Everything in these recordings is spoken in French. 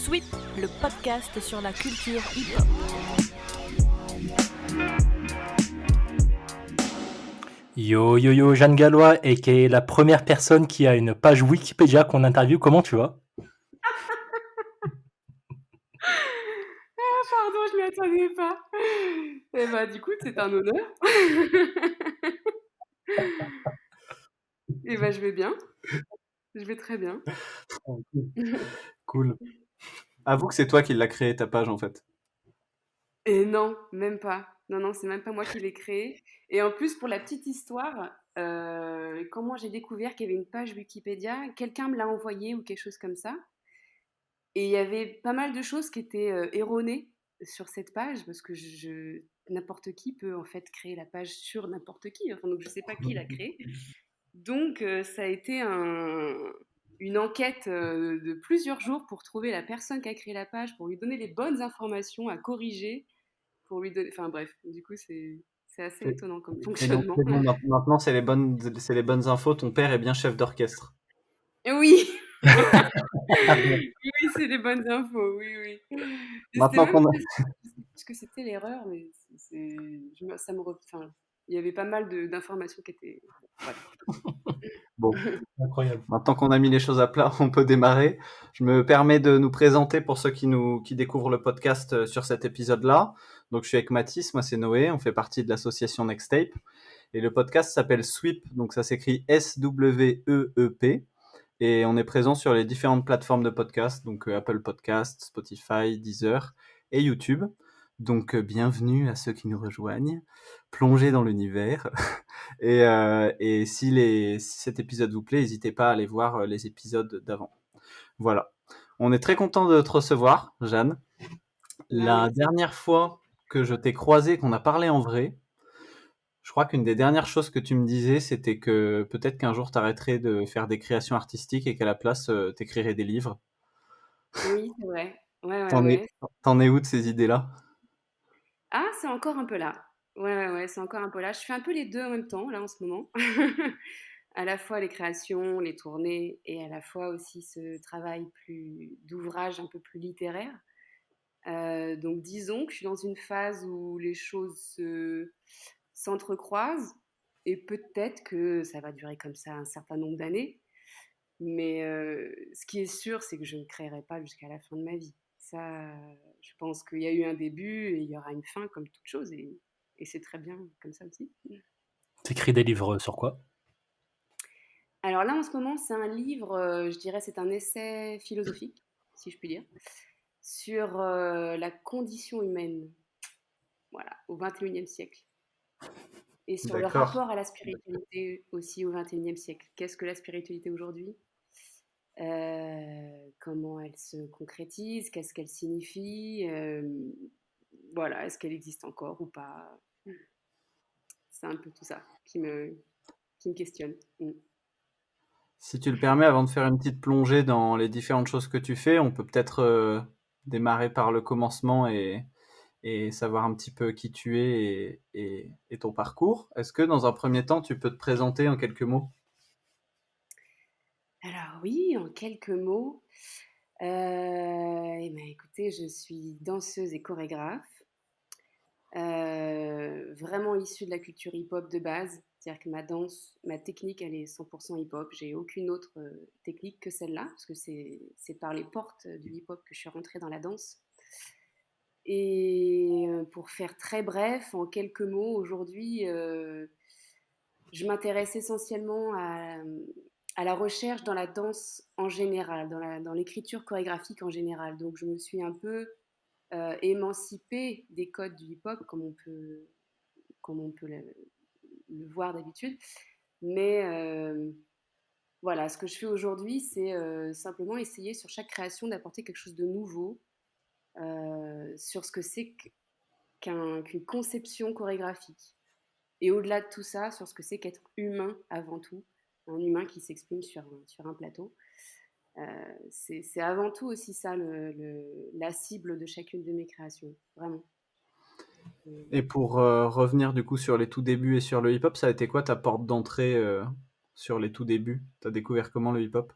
Sweep, le podcast sur la culture hip-hop. Yo, Jeanne Gallois, aka la première personne qui a une page Wikipédia qu'on interviewe. Comment tu vas? Pardon, je m'y attendais pas. Eh ben, du coup, c'est un honneur. Eh ben, je vais bien. Je vais très bien. Cool. Avoue que c'est toi qui l'as créé ta page en fait. Et non, même pas. Non, c'est même pas moi qui l'ai créé. Et en plus, pour la petite histoire, comment j'ai découvert qu'il y avait une page Wikipédia, quelqu'un me l'a envoyé ou quelque chose comme ça. Et il y avait pas mal de choses qui étaient erronées sur cette page, parce que n'importe qui peut en fait créer la page sur n'importe qui. Enfin, donc je sais pas qui l'a créé. Donc ça a été une enquête de plusieurs jours pour trouver la personne qui a créé la page, pour lui donner les bonnes informations à corriger, pour lui donner... Enfin bref, du coup c'est assez Et- étonnant comme Et donc fonctionnement. c'est bon, maintenant c'est les bonnes infos. Ton père est bien chef d'orchestre. Oui, oui, c'est les bonnes infos, oui. Et c'était Maintenant même qu'on a... pas ce que c'était l'erreur, mais enfin, il y avait pas mal d'informations qui étaient... Bref. Bon, Incroyable. maintenant qu'on a mis les choses à plat, on peut démarrer. Je me permets de nous présenter pour ceux qui découvrent le podcast sur cet épisode-là. Donc je suis avec Mathis, moi c'est Noé, on fait partie de l'association Nextape. Et le podcast s'appelle Sweep, donc ça s'écrit S-W-E-E-P. Et on est présent sur les différentes plateformes de podcast, donc Apple Podcast, Spotify, Deezer et YouTube. Donc bienvenue à ceux qui nous rejoignent, plongez dans l'univers. Et si cet épisode vous plaît, n'hésitez pas à aller voir les épisodes d'avant. Voilà. On est très content de te recevoir, Jeanne. La Merci. dernière fois que je t'ai croisé, qu'on a parlé en vrai, je crois qu'une des dernières choses que tu me disais, c'était que peut-être qu'un jour t'arrêterais de faire des créations artistiques et qu'à la place t'écrirais des livres. Oui, c'est vrai. T'en es, Ouais. t'en es où de ces idées-là? Ah, c'est encore un peu là. Ouais, c'est encore un peu là. Je fais un peu les deux en même temps, là, en ce moment. À la fois les créations, les tournées, et à la fois aussi ce travail plus d'ouvrage un peu plus littéraire. Donc disons que je suis dans une phase où les choses s'entrecroisent, et peut-être que ça va durer comme ça un certain nombre d'années. Mais ce qui est sûr, c'est que je ne créerai pas jusqu'à la fin de ma vie. Ça, je pense qu'il y a eu un début et il y aura une fin comme toute chose, et c'est très bien comme ça aussi. T'écris des livres sur quoi? Alors là, en ce moment, c'est un livre, je dirais, c'est un essai philosophique, si je puis dire, sur la condition humaine, voilà, au XXIe siècle. Et sur le D'accord. rapport à la spiritualité aussi au XXIe siècle. Qu'est-ce que la spiritualité aujourd'hui? Comment elle se concrétise? Qu'est-ce qu'elle signifie? Voilà, est-ce qu'elle existe encore ou pas? C'est un peu tout ça qui me questionne. Si tu le permets, avant de faire une petite plongée dans les différentes choses que tu fais, on peut peut-être démarrer par le commencement et savoir un petit peu qui tu es et ton parcours. Est-ce que dans un premier temps, tu peux te présenter en quelques mots? Alors oui, en quelques mots, eh ben, écoutez, je suis danseuse et chorégraphe, vraiment issue de la culture hip-hop de base. C'est-à-dire que ma danse, ma technique, elle est 100% hip-hop. J'ai aucune autre technique que celle-là, parce que c'est par les portes du hip-hop que je suis rentrée dans la danse. Et pour faire très bref, en quelques mots, aujourd'hui, je m'intéresse essentiellement à la recherche dans la danse en général, dans l'écriture chorégraphique en général. Donc je me suis un peu émancipée des codes du hip-hop, comme on peut le voir d'habitude. Mais voilà, ce que je fais aujourd'hui, c'est simplement essayer sur chaque création d'apporter quelque chose de nouveau sur ce que c'est qu'une conception chorégraphique. Et au-delà de tout ça, sur ce que c'est qu'être humain avant tout, un humain qui s'exprime sur un plateau. C'est avant tout aussi ça la cible de chacune de mes créations, vraiment. Et pour revenir du coup sur les tout débuts et sur le hip-hop, ça a été quoi ta porte d'entrée sur les tout débuts? T'as découvert comment le hip-hop?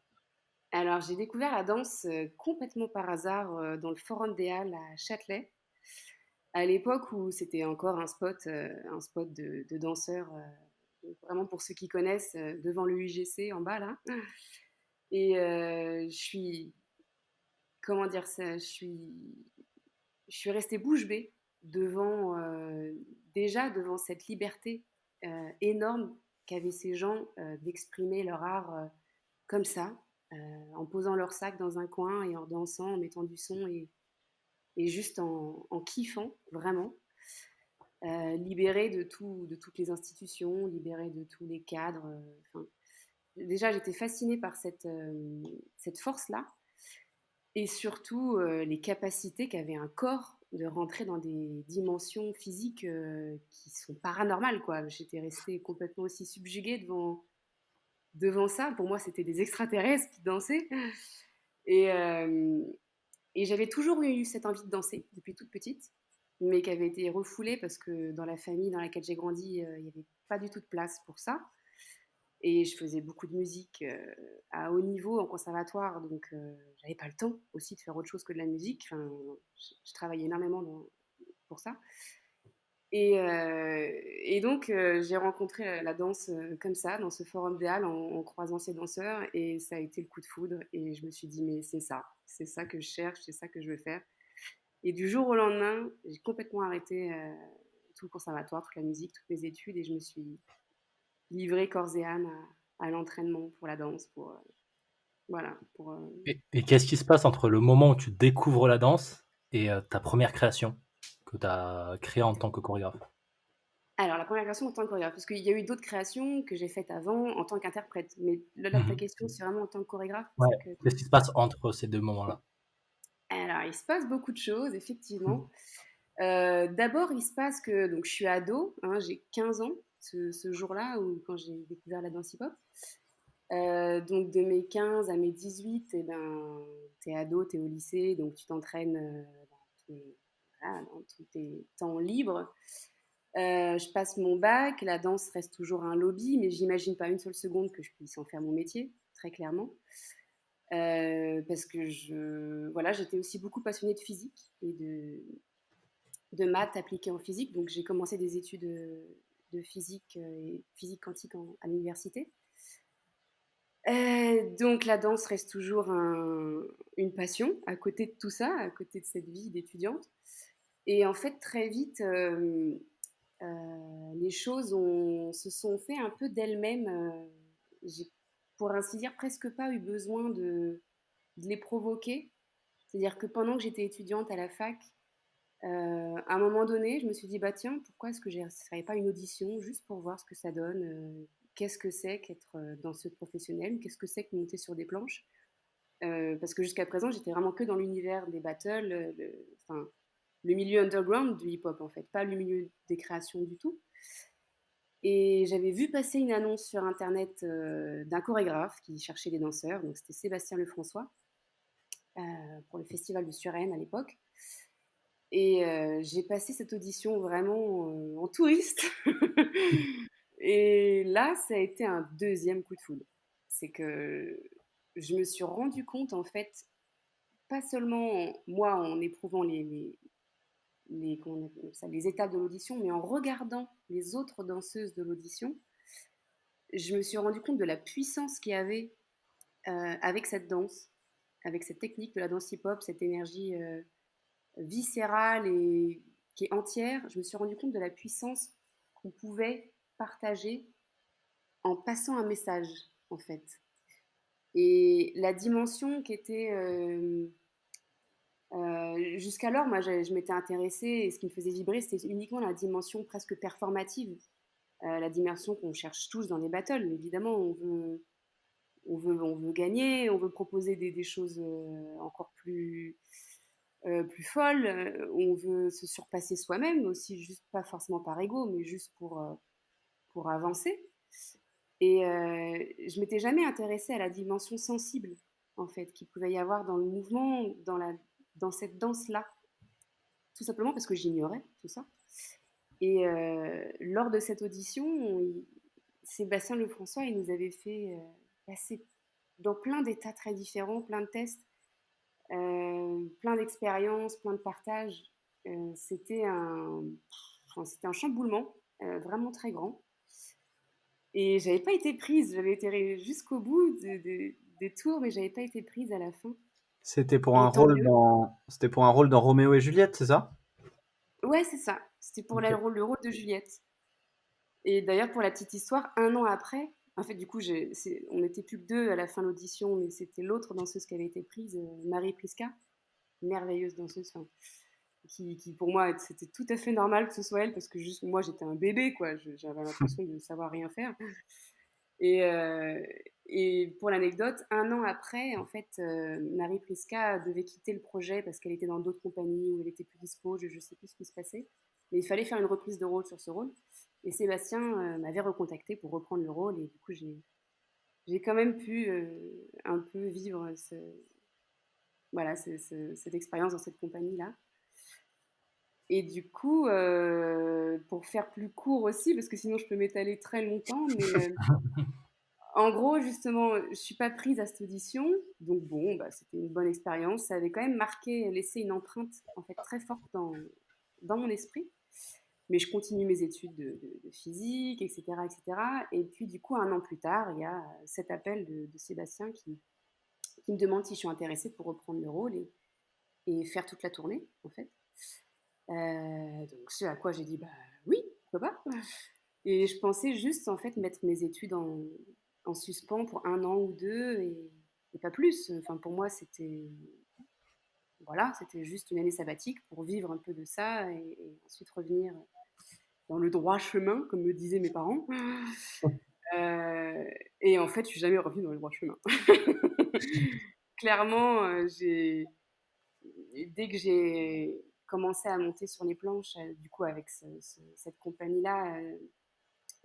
Alors, j'ai découvert la danse complètement par hasard dans le Forum des Halles à Châtelet, à l'époque où c'était encore un spot de danseurs, vraiment pour ceux qui connaissent, devant le UGC en bas là. Et je suis, comment dire ça, je suis restée bouche bée devant, déjà devant cette liberté énorme qu'avaient ces gens d'exprimer leur art comme ça, en posant leur sac dans un coin et en dansant, en mettant du son et juste en kiffant, vraiment. Libérés de toutes les institutions, libérés de tous les cadres. Enfin, déjà, j'étais fascinée par cette force-là et surtout les capacités qu'avait un corps de rentrer dans des dimensions physiques qui sont paranormales, quoi. J'étais restée complètement aussi subjuguée devant ça. Pour moi, c'était des extraterrestres qui dansaient. Et, euh, et j'avais toujours eu cette envie de danser depuis toute petite, mais qui avait été refoulée parce que dans la famille dans laquelle j'ai grandi, il n'y avait pas du tout de place pour ça. Et je faisais beaucoup de musique à haut niveau en conservatoire, donc j'avais pas le temps aussi de faire autre chose que de la musique. Enfin, je travaillais énormément pour ça. Et donc, j'ai rencontré la danse comme ça, dans ce forum des Halles, en croisant ces danseurs, et ça a été le coup de foudre. Et je me suis dit, mais c'est ça que je cherche, c'est ça que je veux faire. Et du jour au lendemain, j'ai complètement arrêté tout le conservatoire, toute la musique, toutes mes études, et je me suis livrée corps et âme à l'entraînement pour la danse, voilà, Et qu'est-ce qui se passe entre le moment où tu découvres la danse et ta première création que tu as créée en tant que chorégraphe? Alors, la première création en tant que chorégraphe, parce qu'il y a eu d'autres créations que j'ai faites avant en tant qu'interprète, mais là, ta Mmh. question, c'est vraiment en tant que chorégraphe, c'est Ouais. ça que Qu'est-ce qui se passe entre ces 2 moments-là? Alors, il se passe beaucoup de choses, Mmh. effectivement. D'abord, il se passe que donc, je suis ado, hein, j'ai 15 ans ce jour-là, quand j'ai découvert la danse hip-hop. Donc, de mes 15 à mes 18, eh ben, t'es ado, t'es au lycée, donc tu t'entraînes voilà, dans tous tes temps libres. Je passe mon bac, la danse reste toujours un lobby, mais j'imagine pas une seule seconde que je puisse en faire mon métier, très clairement. Parce que voilà, j'étais aussi beaucoup passionnée de physique et de maths appliquées en physique. Donc j'ai commencé des études de physique et physique quantique à l'université. Donc la danse reste toujours une passion à côté de tout ça, à côté de cette vie d'étudiante. Et en fait, très vite, les choses se sont fait un peu d'elles-mêmes. J'ai, pour ainsi dire, presque pas eu besoin de les provoquer. C'est-à-dire que pendant que j'étais étudiante à la fac, à un moment donné, je me suis dit, bah tiens, pourquoi est-ce que je ne ferais pas une audition juste pour voir ce que ça donne, qu'est-ce que c'est qu'être danseuse professionnelle, qu'est-ce que c'est que monter sur des planches. Parce que jusqu'à présent, j'étais vraiment que dans l'univers des battles, enfin, le milieu underground du hip-hop en fait, pas le milieu des créations du tout. Et j'avais vu passer une annonce sur internet d'un chorégraphe qui cherchait des danseurs, donc c'était Sébastien Lefrançois, pour le festival de Suresnes à l'époque. Et j'ai passé cette audition vraiment en touriste. Et là, ça a été un deuxième coup de foudre. C'est que je me suis rendu compte, en fait, pas seulement moi en éprouvant comment on appelle ça, les étapes de l'audition, mais en regardant les autres danseuses de l'audition, je me suis rendu compte de la puissance qu'il y avait avec cette danse, avec cette technique de la danse hip-hop, cette énergie viscérale et qui est entière. Je me suis rendu compte de la puissance qu'on pouvait partager en passant un message, en fait. Et la dimension qui était jusqu'alors, moi, je m'étais intéressée et ce qui me faisait vibrer, c'était uniquement la dimension presque performative, la dimension qu'on cherche tous dans les battles. Évidemment, on veut gagner, on veut proposer des choses encore plus folles, on veut se surpasser soi-même aussi, juste pas forcément par ego, mais juste pour avancer. Et je m'étais jamais intéressée à la dimension sensible, en fait, qu'il pouvait y avoir dans le mouvement, dans cette danse-là, tout simplement parce que j'ignorais tout ça. Et lors de cette audition, Sébastien Lefrançois, il nous avait fait passer dans plein d'états très différents, plein de tests, plein d'expériences, plein de partages. C'était c'était un chamboulement vraiment très grand. Et j'avais pas été prise, j'avais été jusqu'au bout des tours, mais j'avais pas été prise à la fin. C'était pour Et tant mieux. c'était pour un rôle dans Roméo et Juliette, c'est ça? Ouais, c'est ça. C'était pour Ok. le rôle de Juliette. Et d'ailleurs, pour la petite histoire, un an après, en fait, du coup, on n'était plus que deux à la fin de l'audition, mais c'était l'autre danseuse qui avait été prise, Marie Priska, merveilleuse danseuse, enfin, qui pour moi, c'était tout à fait normal que ce soit elle, parce que juste moi, j'étais un bébé, quoi. J'avais l'impression de savoir rien faire. Et, euh, et pour l'anecdote, un an après, en fait, Marie Priska devait quitter le projet parce qu'elle était dans d'autres compagnies où elle était plus dispo, je ne sais plus ce qui se passait. Mais il fallait faire une reprise de rôle sur ce rôle. Et Sébastien m'avait recontacté pour reprendre le rôle. Et du coup, j'ai quand même pu un peu vivre voilà, cette expérience dans cette compagnie-là. Et du coup, pour faire plus court aussi, parce que sinon je peux m'étaler très longtemps, mais en gros, justement, je suis pas prise à cette audition, donc bon, bah, c'était une bonne expérience. Ça avait quand même marqué, laissé une empreinte en fait très forte dans mon esprit. Mais je continue mes études de physique, etc., etc. Et puis du coup, un an plus tard, il y a cet appel de Sébastien qui me demande si je suis intéressée pour reprendre le rôle et faire toute la tournée, en fait. Donc ce à quoi j'ai dit, bah oui, pourquoi pas. Et je pensais juste en fait mettre mes études en suspens pour un an ou deux et pas plus. Enfin, pour moi, c'était voilà, c'était juste une année sabbatique pour vivre un peu de ça et ensuite revenir dans le droit chemin, comme me disaient mes parents. Euh, et en fait, je suis jamais revenue dans le droit chemin. Clairement, dès que j'ai commencé à monter sur les planches, du coup avec cette compagnie-là,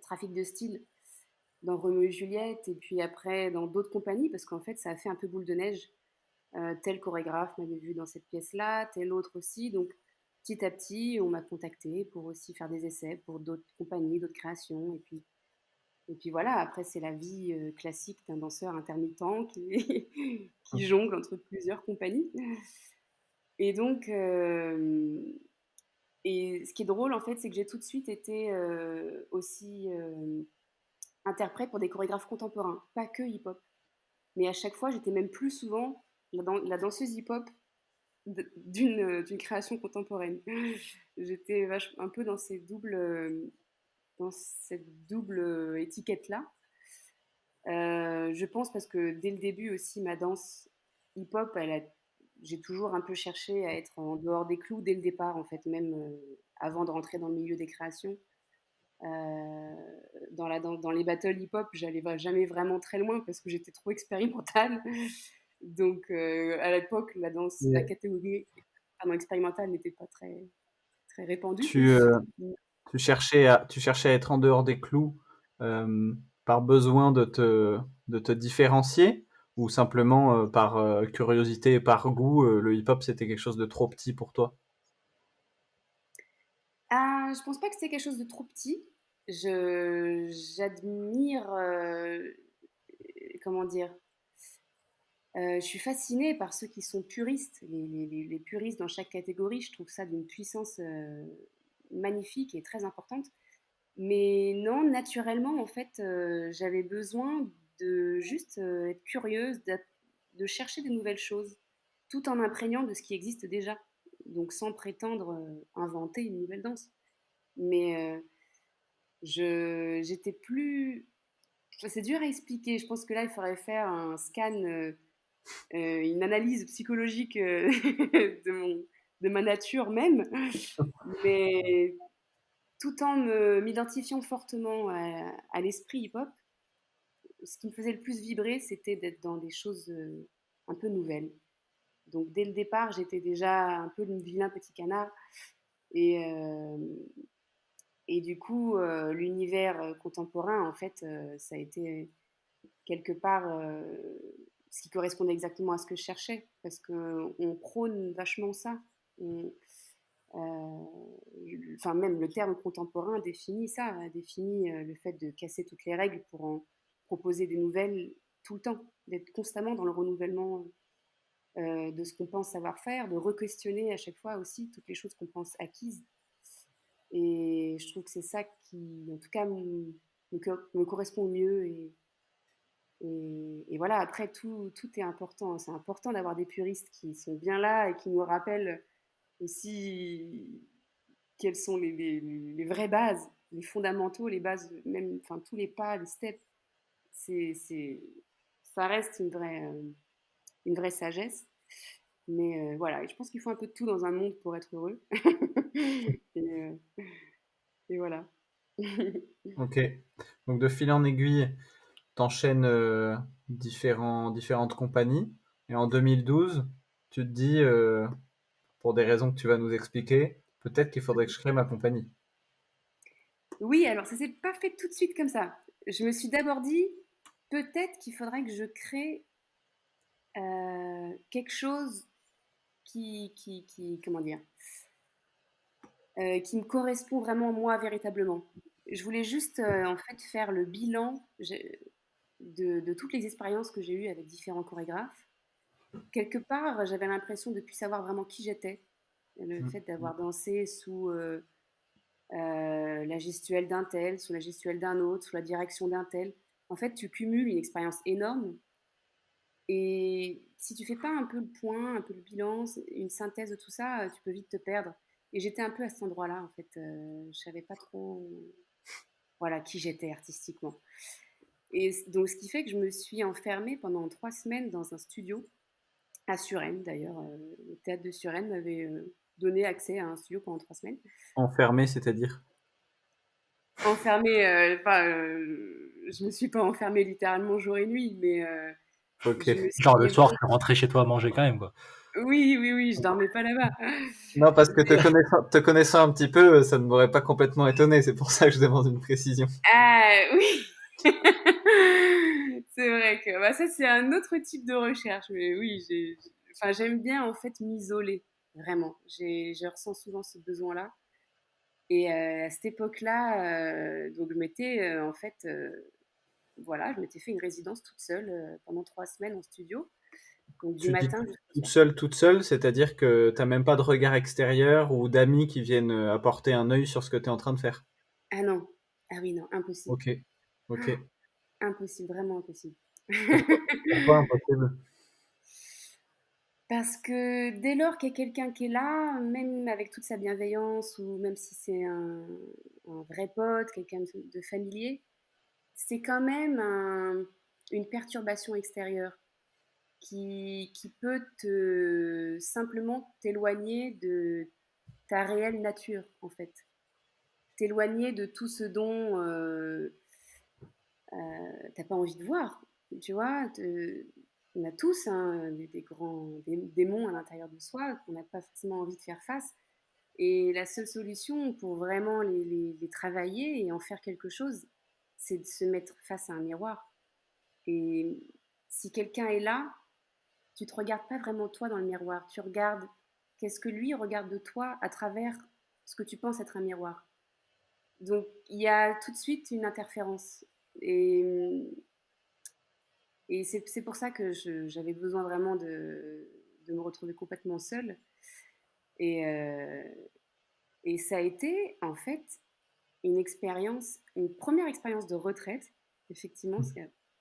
Trafic de style, dans Roméo et Juliette, et puis après dans d'autres compagnies, parce qu'en fait, ça a fait un peu boule de neige. Tel chorégraphe m'avait vu dans cette pièce-là, tel autre aussi. Donc, petit à petit, on m'a contacté pour aussi faire des essais pour d'autres compagnies, d'autres créations. Et puis voilà, après, c'est la vie classique d'un danseur intermittent qui jongle entre plusieurs compagnies. Et donc, et ce qui est drôle, en fait, c'est que j'ai tout de suite été aussi interprète pour des chorégraphes contemporains, pas que hip-hop. Mais à chaque fois, j'étais même plus souvent la danseuse hip-hop d'une création contemporaine. J'étais un peu dans cette double étiquette-là. Je pense parce que dès le début aussi, ma danse hip-hop, j'ai toujours un peu cherché à être en dehors des clous dès le départ, en fait, même avant de rentrer dans le milieu des créations. Dans les battles hip-hop, j'allais jamais vraiment très loin parce que j'étais trop expérimentale. Donc, à l'époque, la Et catégorie pardon, expérimentale n'était pas très répandue. tu, tu cherchais à être en dehors des clous par besoin de te différencier ou simplement par curiosité et par goût, le hip-hop c'était quelque chose de trop petit pour toi? Ah, je pense pas que c'était quelque chose de trop petit. J'admire, comment dire, je suis fascinée par ceux qui sont puristes, les puristes dans chaque catégorie. Je trouve ça d'une puissance magnifique et très importante. Mais non, naturellement, en fait, j'avais besoin de juste être curieuse, de chercher de nouvelles choses, tout en m'imprégnant de ce qui existe déjà. Donc sans prétendre inventer une nouvelle danse. Mais j'étais plus. Enfin, c'est dur à expliquer. Je pense que là, il faudrait faire un scan, une analyse psychologique de ma nature même. Mais tout en m'identifiant fortement à l'esprit hip-hop, ce qui me faisait le plus vibrer, c'était d'être dans des choses un peu nouvelles. Donc dès le départ, j'étais déjà un peu le vilain petit canard. Et, et du coup, l'univers contemporain, en fait, ça a été quelque part ce qui correspondait exactement à ce que je cherchais, parce qu'on prône vachement ça. On, enfin, même le terme contemporain définit ça, définit le fait de casser toutes les règles pour en proposer des nouvelles tout le temps. d'être constamment dans le renouvellement de ce qu'on pense savoir faire, de re-questionner à chaque fois aussi toutes les choses qu'on pense acquises. Et je trouve que c'est ça qui, en tout cas, me correspond le mieux. Et voilà, après, tout est important. C'est important d'avoir des puristes qui sont bien là et qui nous rappellent aussi quelles sont les vraies bases, les fondamentaux, les bases, même, enfin, tous les pas, les steps. Ça reste une vraie sagesse. Mais voilà, je pense qu'il faut un peu de tout dans un monde pour être heureux. et, euh, et voilà. Ok. Donc de fil en aiguille, t'enchaînes différentes compagnies. Et en 2012, tu te dis, pour des raisons que tu vas nous expliquer, peut-être qu'il faudrait que je crée ma compagnie. Oui, alors ça s'est pas fait tout de suite comme ça. Je me suis d'abord dit, peut-être qu'il faudrait que je crée quelque chose comment dire, qui me correspond vraiment moi véritablement. Je voulais juste en fait faire le bilan de toutes les expériences que j'ai eues avec différents chorégraphes. Quelque part, j'avais l'impression de ne plus savoir vraiment qui j'étais. Le fait d'avoir dansé sous la gestuelle d'un tel, sous la gestuelle d'un autre, sous la direction d'un tel. En fait, tu cumules une expérience énorme. Et si tu fais pas un peu le point, un peu le bilan, une synthèse de tout ça, tu peux vite te perdre. Et j'étais un peu à cet endroit-là, en fait. Je savais pas trop, voilà, qui j'étais artistiquement. Et donc, ce qui fait que je me suis enfermée pendant 3 semaines dans un studio à Suresnes, d'ailleurs. Le théâtre de Suresnes m'avait donné accès à un studio pendant 3 semaines. Enfermé, c'est-à-dire? Enfermée, enfin, je me suis pas enfermée littéralement jour et nuit, mais Ok. je me Genre le suis soir, tu rentrais chez toi à manger quand même, quoi. oui, oui, oui, je dormais pas là-bas. Non, parce que Mais- te connaissant un petit peu, ça ne m'aurait pas complètement étonné. C'est pour ça que je demande une précision. Ah oui, c'est vrai que bah, ça c'est un autre type de recherche, mais oui, enfin, j'aime bien en fait m'isoler, vraiment. Je ressens souvent ce besoin-là. Et à cette époque-là, donc je m'étais en fait, voilà, je m'étais fait une résidence toute seule pendant 3 semaines en studio, donc du Tu dis matin jusqu'au soir. toute seule, c'est-à-dire que t'as même pas de regard extérieur ou d'amis qui viennent apporter un œil sur ce que tu es en train de faire. Ah non, ah oui, non, impossible. Ok, ok. Impossible, vraiment impossible. Pourquoi impossible? Parce que dès lors qu'il y a quelqu'un qui est là, même avec toute sa bienveillance, ou même si c'est un vrai pote, quelqu'un de familier, c'est quand même une perturbation extérieure qui peut simplement t'éloigner de ta réelle nature, en fait. T'éloigner de tout ce dont t'as pas envie de voir. Tu vois, on a tous hein, des grands démons à l'intérieur de soi qu'on n'a pas forcément envie de faire face. Et la seule solution pour vraiment les travailler et en faire quelque chose, c'est de se mettre face à un miroir. Et si quelqu'un est là, tu te regardes pas vraiment toi dans le miroir. Tu regardes qu'est-ce que lui regarde de toi à travers ce que tu penses être un miroir. Donc il y a tout de suite une interférence. Et c'est pour ça que j'avais besoin vraiment de me retrouver complètement seule. Et, euh, et ça a été en fait une première expérience de retraite, effectivement,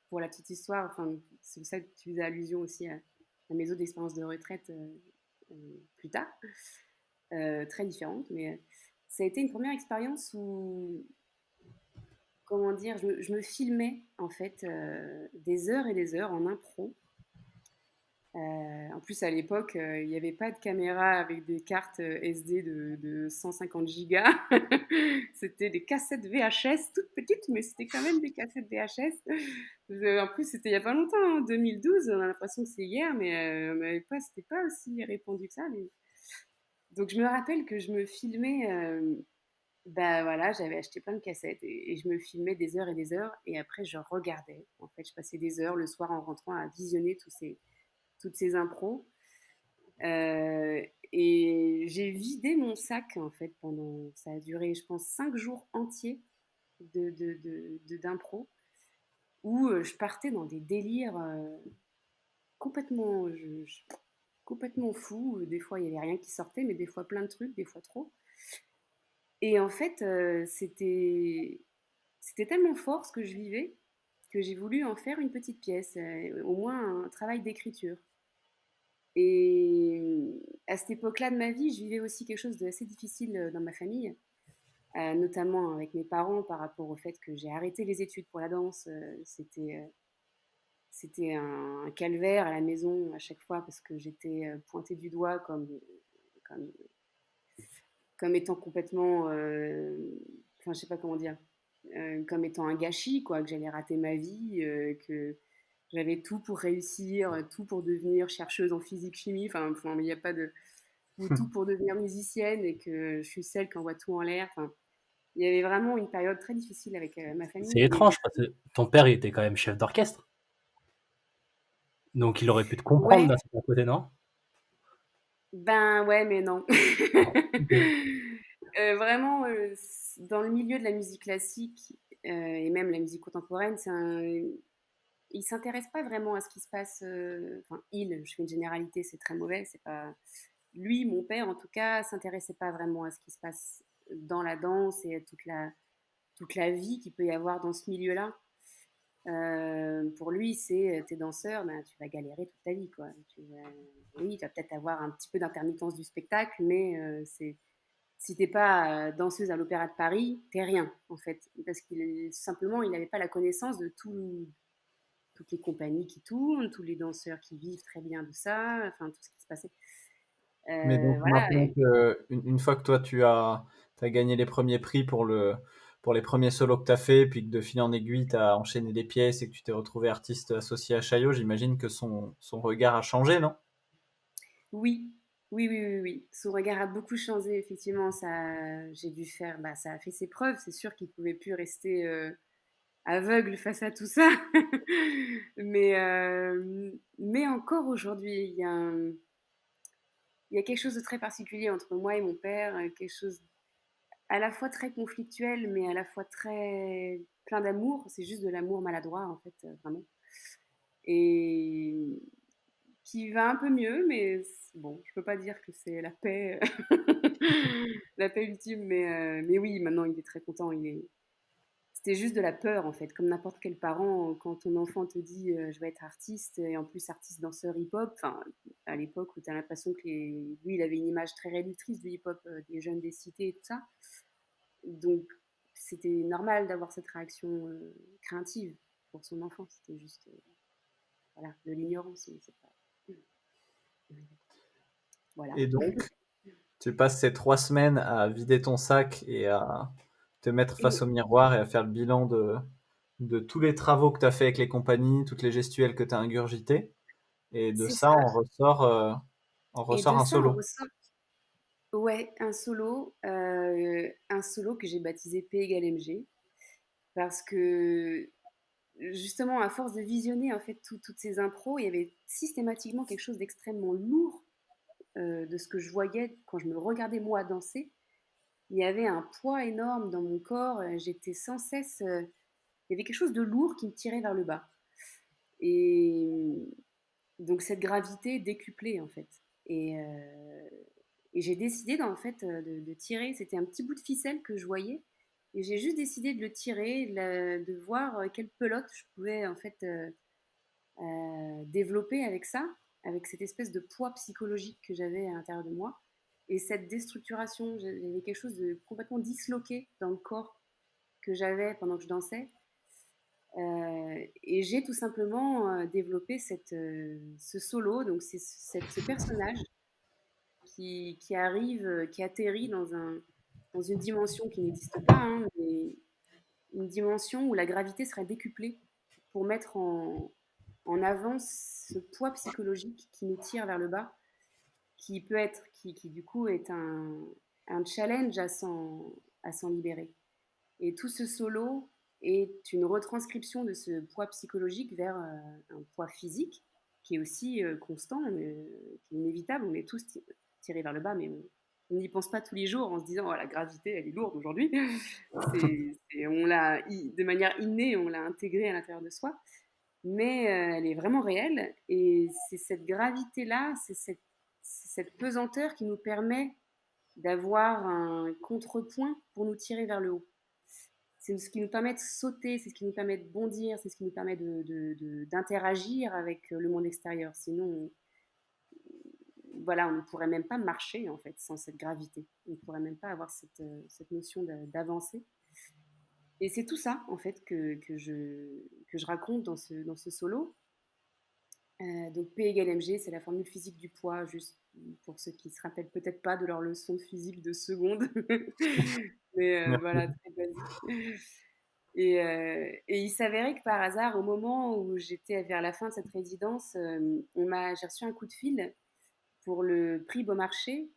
pour la petite histoire, enfin, c'est pour ça que tu faisais allusion aussi à mes autres expériences de retraite plus tard, très différentes, mais ça a été une première expérience où, comment dire, je me filmais en fait des heures et des heures en impro. En plus, à l'époque, il n'y avait pas de caméra avec des cartes SD de 150 gigas. C'était des cassettes VHS, toutes petites, mais c'était quand même des cassettes VHS. En plus, c'était il n'y a pas longtemps, hein, 2012. On a l'impression que c'est hier, mais c'était pas aussi répandu que ça. Donc, je me rappelle que je me filmais. Bah voilà, j'avais acheté plein de cassettes et je me filmais des heures et des heures. Et après, je regardais. En fait, je passais des heures le soir en rentrant à visionner toutes ces impros. Euh, et j'ai vidé mon sac en fait pendant. Ça a duré, je pense, 5 jours entiers d'impro. où je partais dans des délires complètement, complètement fous. Des fois, il n'y avait rien qui sortait, mais des fois plein de trucs, des fois trop. Et en fait, c'était tellement fort ce que je vivais que j'ai voulu en faire une petite pièce, au moins un travail d'écriture. Et à cette époque-là de ma vie, je vivais aussi quelque chose d'assez difficile dans ma famille, notamment avec mes parents par rapport au fait que j'ai arrêté les études pour la danse. C'était un calvaire à la maison à chaque fois parce que j'étais pointée du doigt comme, comme étant complètement, enfin je sais pas comment dire, comme étant un gâchis, quoi, que j'allais rater ma vie, que j'avais tout pour réussir, tout pour devenir chercheuse en physique-chimie, enfin il n'y a pas de, ou tout pour devenir musicienne et que je suis celle qui envoie tout en l'air. Enfin, il y avait vraiment une période très difficile avec ma C'est famille. Et étrange parce que ton père, il était quand même chef d'orchestre. Donc il aurait pu te comprendre ouais, d'un certain côté, non? ben ouais, mais non. OK. Vraiment, dans le milieu de la musique classique et même la musique contemporaine, il s'intéresse pas vraiment à ce qui se passe. Enfin, je fais une généralité, c'est très mauvais. C'est pas lui, mon père en tout cas, s'intéressait pas vraiment à ce qui se passe dans la danse et à toute la vie qu'il peut y avoir dans ce milieu-là. Pour lui, c'est t'es danseur, ben, tu vas galérer toute ta vie, quoi. Oui, tu vas peut-être avoir un petit peu d'intermittence du spectacle, mais si t'es pas danseuse à l'Opéra de Paris, t'es rien, en fait. Parce qu'il simplement, il n'avait pas la connaissance de toutes les compagnies qui tournent, tous les danseurs qui vivent très bien de ça, enfin tout ce qui se passait. Mais donc Voilà. maintenant que une fois que toi tu as gagné les premiers prix pour les premiers solos que tu as fait, puis que de fil en aiguille tu as enchaîné des pièces et que tu t'es retrouvé artiste associé à Chaillot, j'imagine que son regard a changé, non? Oui, oui, oui, oui, oui. Son regard a beaucoup changé, effectivement. J'ai dû faire, bah, ça a fait ses preuves. C'est sûr qu'il pouvait plus rester aveugle face à tout ça. Mais encore aujourd'hui, il y a quelque chose de très particulier entre moi et mon père, quelque chose à la fois très conflictuel, mais à la fois très plein d'amour. C'est juste de l'amour maladroit, en fait, vraiment. Et qui va un peu mieux, mais bon, je peux pas dire que c'est la paix, la paix ultime, mais oui, maintenant il est très content. C'était juste de la peur en fait, comme n'importe quel parent, quand ton enfant te dit je vais être artiste, et en plus artiste danseur hip-hop, enfin, à l'époque où tu as l'impression que lui il avait une image très réductrice du hip-hop, des jeunes des cités et tout ça. Donc c'était normal d'avoir cette réaction craintive pour son enfant, c'était juste voilà, de l'ignorance, mais c'est pas. Voilà. Et donc, tu passes ces 3 semaines à vider ton sac et à te mettre face Et, au miroir et à faire le bilan de tous les travaux que tu as fait avec les compagnies, toutes les gestuelles que tu as ingurgitées. Et de c'est ça, ça. on Et ressort de un ça, on solo. ressort, ouais, un solo que j'ai baptisé P égale MG, parce que justement, à force de visionner en fait toutes ces impros, il y avait systématiquement quelque chose d'extrêmement lourd de ce que je voyais quand je me regardais moi danser. Il y avait un poids énorme dans mon corps, j'étais sans cesse, il y avait quelque chose de lourd qui me tirait vers le bas. Et donc cette gravité décuplée en fait. Et, euh, et j'ai décidé en fait de tirer, c'était un petit bout de ficelle que je voyais, et j'ai juste décidé de le tirer, de voir quelle pelote je pouvais en fait développer avec ça, avec cette espèce de poids psychologique que j'avais à l'intérieur de moi. Et cette déstructuration, j'avais quelque chose de complètement disloqué dans le corps que j'avais pendant que je dansais. Et j'ai tout simplement développé ce solo, donc c'est ce personnage qui arrive, qui atterrit dans une dimension qui n'existe pas, hein, mais une dimension où la gravité serait décuplée pour mettre en avant ce poids psychologique qui nous tire vers le bas, qui du coup est un challenge à s'en libérer. Et tout ce solo est une retranscription de ce poids psychologique vers un poids physique qui est aussi constant, qui est inévitable. On est tous tirés vers le bas, mais on n'y pense pas tous les jours en se disant: «Oh la gravité, elle est lourde aujourd'hui». On l'a de manière innée, on l'a intégrée à l'intérieur de soi, mais elle est vraiment réelle et c'est cette gravité-là, c'est cette pesanteur qui nous permet d'avoir un contrepoint pour nous tirer vers le haut. C'est ce qui nous permet de sauter, c'est ce qui nous permet de bondir, c'est ce qui nous permet d'interagir avec le monde extérieur. Sinon, voilà, on ne pourrait même pas marcher en fait sans cette gravité. On ne pourrait même pas avoir cette notion d'avancer. Et c'est tout ça en fait que je raconte dans ce solo. Donc P égale mg, c'est la formule physique du poids, juste pour ceux qui ne se rappellent peut-être pas de leur leçon de physique de seconde. Mais Merci. voilà, très basique. Et il s'avérait que par hasard, au moment où j'étais vers la fin de cette résidence, j'ai reçu un coup de fil pour le prix Beaumarchais.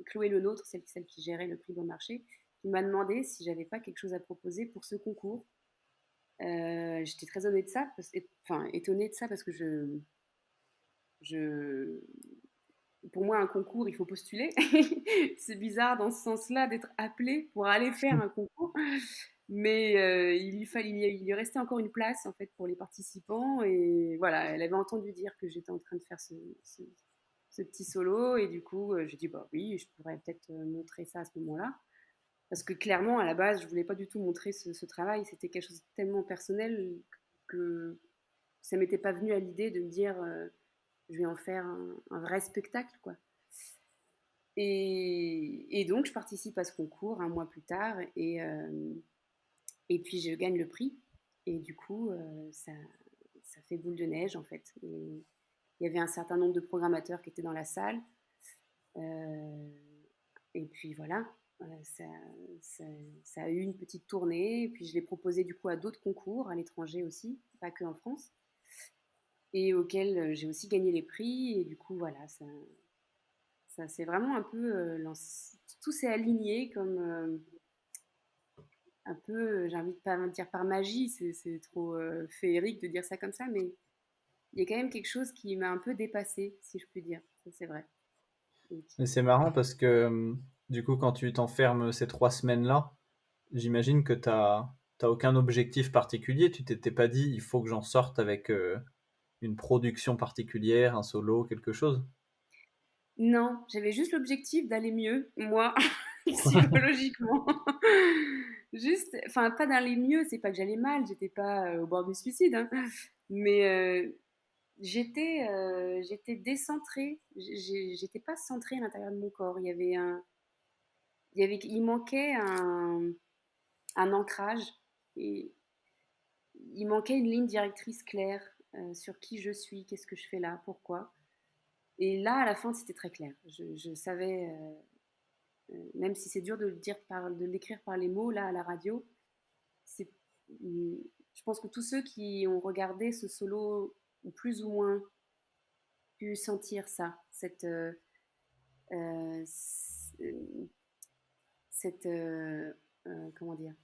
Chloé Lenôtre, celle qui gérait le prix Beaumarchais, qui m'a demandé si j'avais pas quelque chose à proposer pour ce concours. J'étais très étonnée de ça parce que je, pour moi, un concours, il faut postuler. C'est bizarre dans ce sens-là d'être appelé pour aller faire un concours. Mais il lui restait encore une place en fait pour les participants. Et voilà, elle avait entendu dire que j'étais en train de faire ce petit solo. Et du coup, j'ai dit, bah oui, je pourrais peut-être montrer ça à ce moment-là. Parce que clairement, à la base, je voulais pas du tout montrer ce travail. C'était quelque chose de tellement personnel que ça m'était pas venu à l'idée de me dire je vais en faire un vrai spectacle, quoi. Et donc, je participe à ce concours un mois plus tard et puis je gagne le prix. Et du coup, ça fait boule de neige, en fait. Et il y avait un certain nombre de programmateurs qui étaient dans la salle. Euh, et puis voilà, ça, ça, ça a eu une petite tournée. Et puis je l'ai proposé du coup à d'autres concours à l'étranger aussi, pas que en France, et auxquels j'ai aussi gagné les prix. Et du coup, voilà, ça c'est vraiment un peu tout s'est aligné comme un peu, j'ai envie de pas dire par magie, c'est trop féerique de dire ça comme ça, mais il y a quand même quelque chose qui m'a un peu dépassée, si je puis dire. Ça, c'est vrai. Et Et qui... c'est marrant parce que du coup, quand tu t'enfermes ces 3 semaines-là, j'imagine que t'as aucun objectif particulier. Tu t'étais pas dit, il faut que j'en sorte avec une production particulière, un solo, quelque chose. Non, j'avais juste l'objectif d'aller mieux, moi, psychologiquement. Juste, enfin, pas d'aller mieux, c'est pas que j'allais mal, j'étais pas au bord du suicide, hein, mais j'étais décentrée, j'étais pas centrée à l'intérieur de mon corps. Il manquait un ancrage et il manquait une ligne directrice claire sur qui je suis, qu'est-ce que je fais là, pourquoi. Et là, à la fin, c'était très clair. Je savais, même si c'est dur de l'écrire par les mots, là, à la radio, c'est, je pense que tous ceux qui ont regardé ce solo ont plus ou moins pu sentir ça, euh, cette comment dire,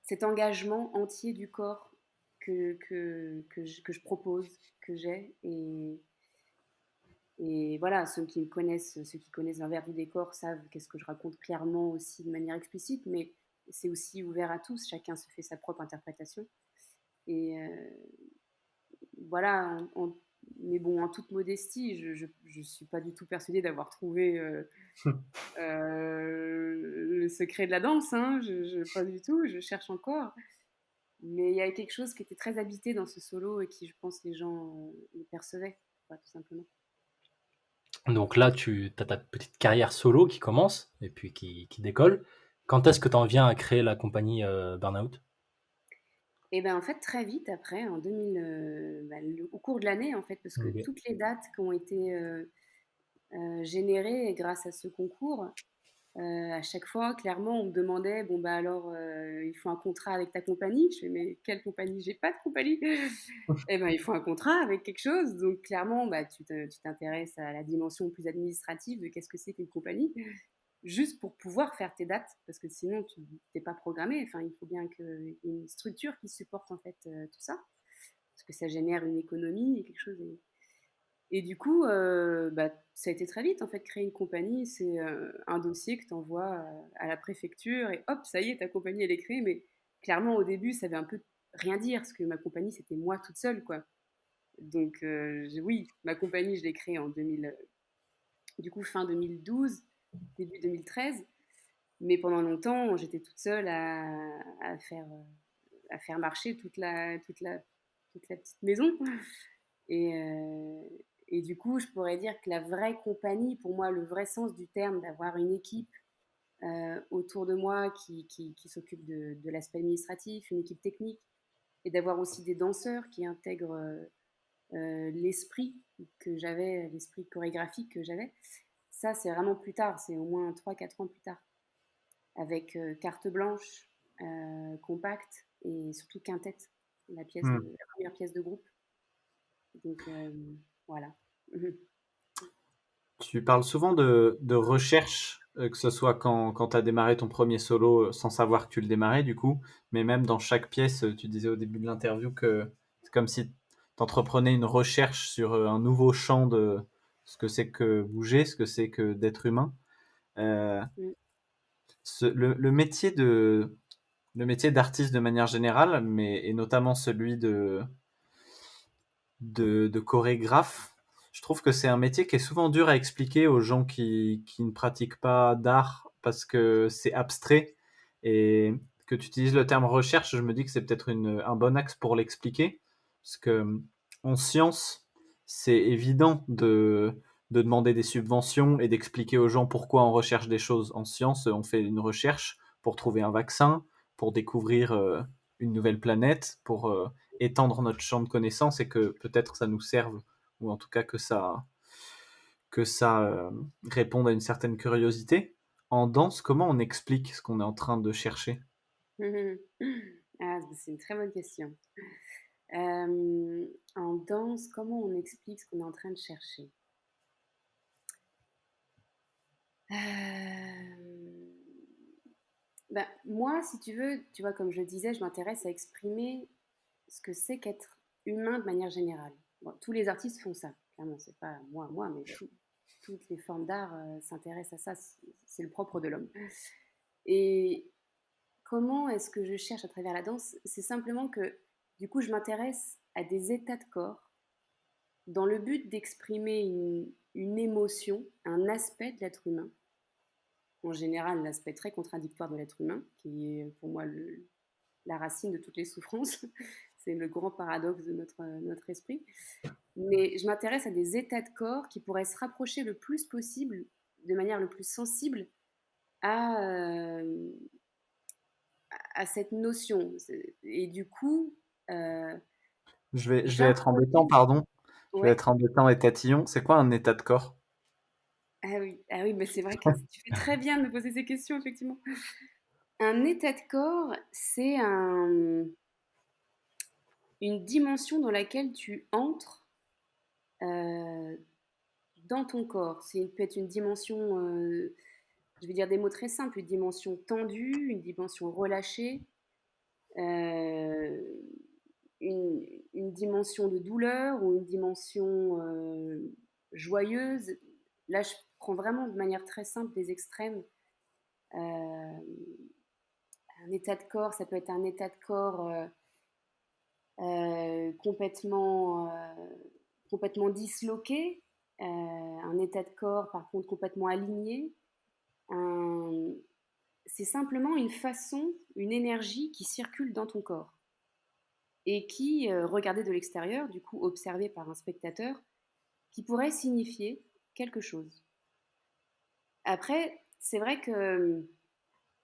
cet engagement entier du corps que je propose, que j'ai. Et voilà, ceux qui connaissent l'envers du décor savent qu'est-ce que je raconte clairement aussi de manière explicite, mais c'est aussi ouvert à tous, chacun se fait sa propre interprétation. Et voilà, mais bon, en toute modestie, je suis pas du tout persuadée d'avoir trouvé le secret de la danse, hein, pas du tout, je cherche encore. Mais il y avait quelque chose qui était très habité dans ce solo et qui, je pense, les gens le percevaient, quoi, tout simplement. Donc là, tu as ta petite carrière solo qui commence et puis qui décolle. Quand est-ce que tu en viens à créer la compagnie Burnout? Et ben en fait, très vite après, au cours de l'année, en fait, parce que Ok. toutes les dates qui ont été générées grâce à ce concours, à chaque fois, clairement, on me demandait, bon, bah alors, il faut un contrat avec ta compagnie. Je fais, mais quelle compagnie? J'ai pas de compagnie. Eh ben, il faut un contrat avec quelque chose. Donc, clairement, bah, tu t'intéresses à la dimension plus administrative de qu'est-ce que c'est qu'une compagnie, juste pour pouvoir faire tes dates, parce que sinon, tu n'es pas programmé. Enfin, il faut bien qu'il y ait une structure qui supporte, en fait, tout ça, parce que ça génère une économie et quelque chose. Et du coup, ça a été très vite, en fait, créer une compagnie. C'est un dossier que tu envoies à la préfecture et hop, ça y est, ta compagnie, elle est créée. Mais clairement, au début, ça avait un peu rien dire, parce que ma compagnie, c'était moi toute seule, quoi. Donc, oui, ma compagnie, je l'ai créée en 2000, du coup, fin 2012, début 2013. Mais pendant longtemps, j'étais toute seule à faire marcher toute la petite maison. Et, euh, et du coup, je pourrais dire que la vraie compagnie, pour moi, le vrai sens du terme, d'avoir une équipe autour de moi qui s'occupe de l'aspect administratif, une équipe technique, et d'avoir aussi des danseurs qui intègrent l'esprit que j'avais, l'esprit chorégraphique que j'avais. Ça, c'est vraiment plus tard, c'est au moins 3 4 ans plus tard, avec carte blanche, compact et surtout quintette, la première pièce de groupe. Donc voilà. Tu parles souvent de recherche, que ce soit quand tu as démarré ton premier solo sans savoir que tu le démarrais du coup, mais même dans chaque pièce, tu disais au début de l'interview que c'est comme si tu entreprenais une recherche sur un nouveau champ de ce que c'est que bouger, ce que c'est que d'être humain. Euh, Mm. le métier d'artiste de manière générale, mais et notamment celui de chorégraphe, je trouve que c'est un métier qui est souvent dur à expliquer aux gens qui ne pratiquent pas d'art parce que c'est abstrait et que tu utilises le terme recherche, je me dis que c'est peut-être un bon axe pour l'expliquer parce que en science, c'est évident de demander des subventions et d'expliquer aux gens pourquoi on recherche des choses. En science, on fait une recherche pour trouver un vaccin, pour découvrir une nouvelle planète, pour étendre notre champ de connaissances et que peut-être ça nous serve, ou en tout cas que ça réponde à une certaine curiosité. En danse, comment on explique ce qu'on est en train de chercher? Ah, c'est une très bonne question. En danse, comment on explique ce qu'on est en train de chercher? Euh, Moi, si tu veux, tu vois, comme je disais, je m'intéresse à exprimer ce que c'est qu'être humain de manière générale. Bon, tous les artistes font ça, clairement, c'est pas moi, mais toutes les formes d'art s'intéressent à ça, c'est le propre de l'homme. Et comment est-ce que je cherche à travers la danse? C'est simplement que, du coup, je m'intéresse à des états de corps dans le but d'exprimer une émotion, un aspect de l'être humain. En général, l'aspect très contradictoire de l'être humain, qui est pour moi la racine de toutes les souffrances. C'est le grand paradoxe de notre esprit. Mais je m'intéresse à des états de corps qui pourraient se rapprocher le plus possible, de manière le plus sensible, à, euh, à cette notion. Et du coup, euh, Je vais être embêtant, j'introduis. pardon. Je vais Ouais. être embêtant et tatillon. C'est quoi un état de corps? Ah oui, mais c'est vrai que tu fais très bien de me poser ces questions, effectivement. Un état de corps, c'est une dimension dans laquelle tu entres euh, dans ton corps. Peut être une dimension, je vais dire des mots très simples, une dimension tendue, une dimension relâchée, euh, une dimension de douleur ou une dimension joyeuse. Là, je prends vraiment de manière très simple des extrêmes. Euh, un état de corps, ça peut être un état de corps complètement disloqué, un état de corps par contre complètement aligné. Un- C'est simplement une façon, une énergie qui circule dans ton corps et qui, regardée de l'extérieur, du coup observée par un spectateur, qui pourrait signifier quelque chose. Après, c'est vrai que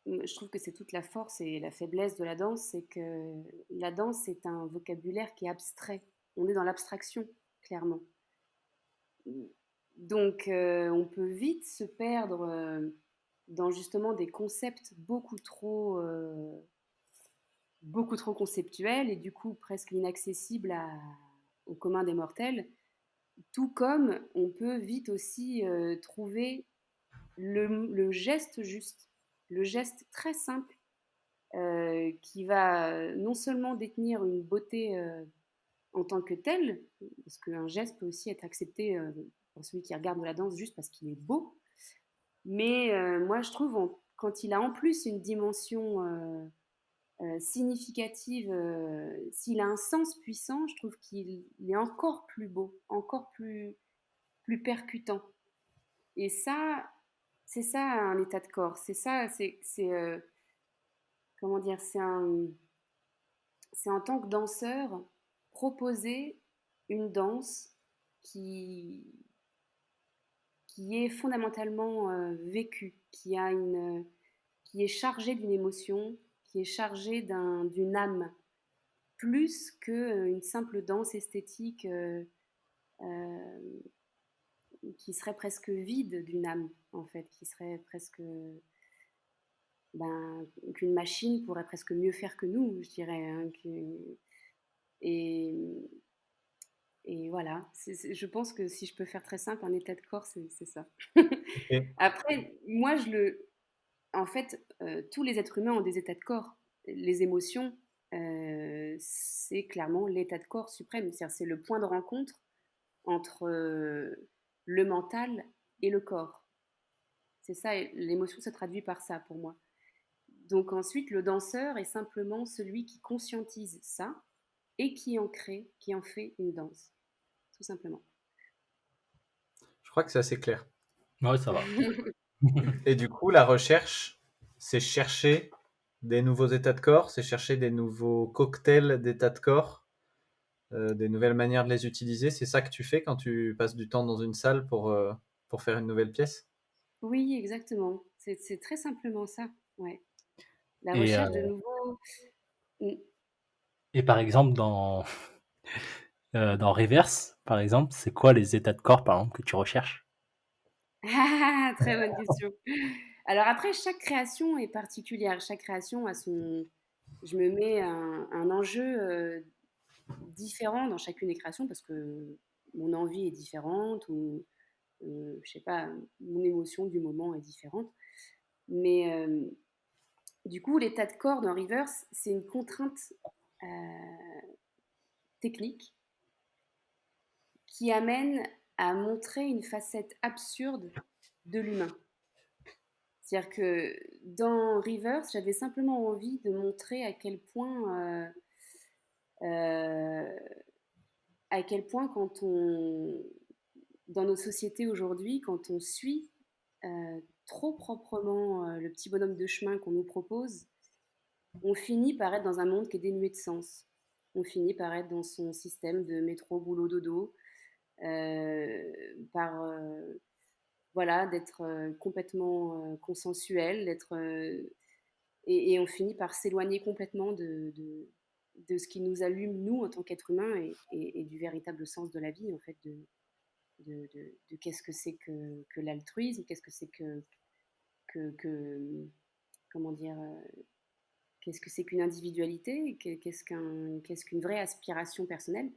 je trouve que c'est toute la force et la faiblesse de la danse, c'est que la danse c'est un vocabulaire qui est abstrait. On est dans l'abstraction, clairement. Donc, on peut vite se perdre dans justement des concepts beaucoup trop conceptuels et du coup presque inaccessibles au commun des mortels. Tout comme on peut vite aussi trouver le geste juste, le geste très simple qui va non seulement détenir une beauté en tant que tel, parce qu'un geste peut aussi être accepté pour celui qui regarde de la danse juste parce qu'il est beau. Mais moi, je trouve, quand il a en plus une dimension significative, s'il a un sens puissant, je trouve qu'il est encore plus beau, encore plus percutant. Et ça, c'est ça un état de corps. C'est ça, comment dire, c'est en tant que danseur proposer une danse qui, qui est fondamentalement vécue, qui est chargée d'une émotion, qui est chargée d'une âme, plus qu'une simple danse esthétique euh, qui serait presque vide d'une âme, en fait, qui serait presque qu'une machine pourrait presque mieux faire que nous, je dirais. Hein, et, et voilà, je pense que si je peux faire très simple, un état de corps, c'est ça. Et Après, moi, en fait, tous les êtres humains ont des états de corps. Les émotions, c'est clairement l'état de corps suprême. C'est le point de rencontre entre le mental et le corps. C'est ça, l'émotion se traduit par ça pour moi. Donc ensuite, le danseur est simplement celui qui conscientise ça et qui en crée, qui en fait une danse, tout simplement. je crois que c'est assez clair. Ouais, ça va. Et du coup, la recherche, c'est chercher des nouveaux états de corps, c'est chercher des nouveaux cocktails d'états de corps, des nouvelles manières de les utiliser. C'est ça que tu fais quand tu passes du temps dans une salle pour faire une nouvelle pièce? Oui, exactement. C'est très simplement ça. Ouais. La Et, recherche de nouveaux. Mm. et par exemple, dans Reverse, par exemple, c'est quoi les états de corps, par exemple, que tu recherches? Ah, très bonne question. Alors après, chaque création est particulière. Chaque création a son. Je me mets un enjeu différent dans chacune des créations parce que mon envie est différente ou je sais pas, mon émotion du moment est différente. Mais du coup, l'état de corps dans Reverse, c'est une contrainte euh, technique qui amène à montrer une facette absurde de l'humain. C'est-à-dire que dans Reverse, j'avais simplement envie de montrer euh, à quel point dans nos sociétés aujourd'hui, quand on suit trop proprement le petit bonhomme de chemin qu'on nous propose, on finit par être dans un monde qui est dénué de sens. On finit par être dans son système de métro, boulot, dodo, par voilà, d'être complètement consensuel, et on finit par s'éloigner complètement de ce qui nous allume, nous, en tant qu'êtres humains, et du véritable sens de la vie, en fait, de qu'est-ce que c'est que l'altruisme, qu'est-ce que c'est comment dire, qu'est-ce que c'est qu'une individualité, qu'est-ce qu'une vraie aspiration personnelle.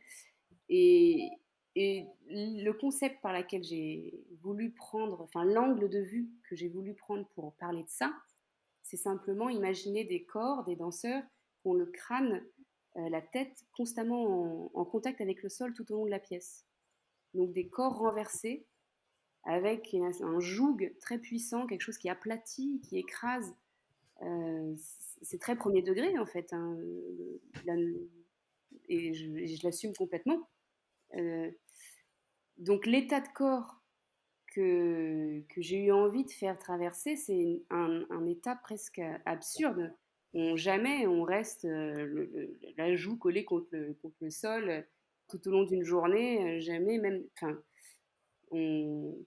Et, et le concept par lequel j'ai voulu prendre, enfin l'angle de vue que j'ai voulu prendre pour parler de ça, c'est simplement imaginer des corps, des danseurs qui ont le crâne, la tête constamment en contact avec le sol tout au long de la pièce. Donc des corps renversés avec un joug très puissant, quelque chose qui aplatit, qui écrase. C'est très premier degré en fait, hein, et je l'assume complètement. Euh, donc l'état de corps que j'ai eu envie de faire traverser, c'est un état presque absurde. Jamais on reste la joue collée contre le sol tout au long d'une journée, jamais même. Enfin, on,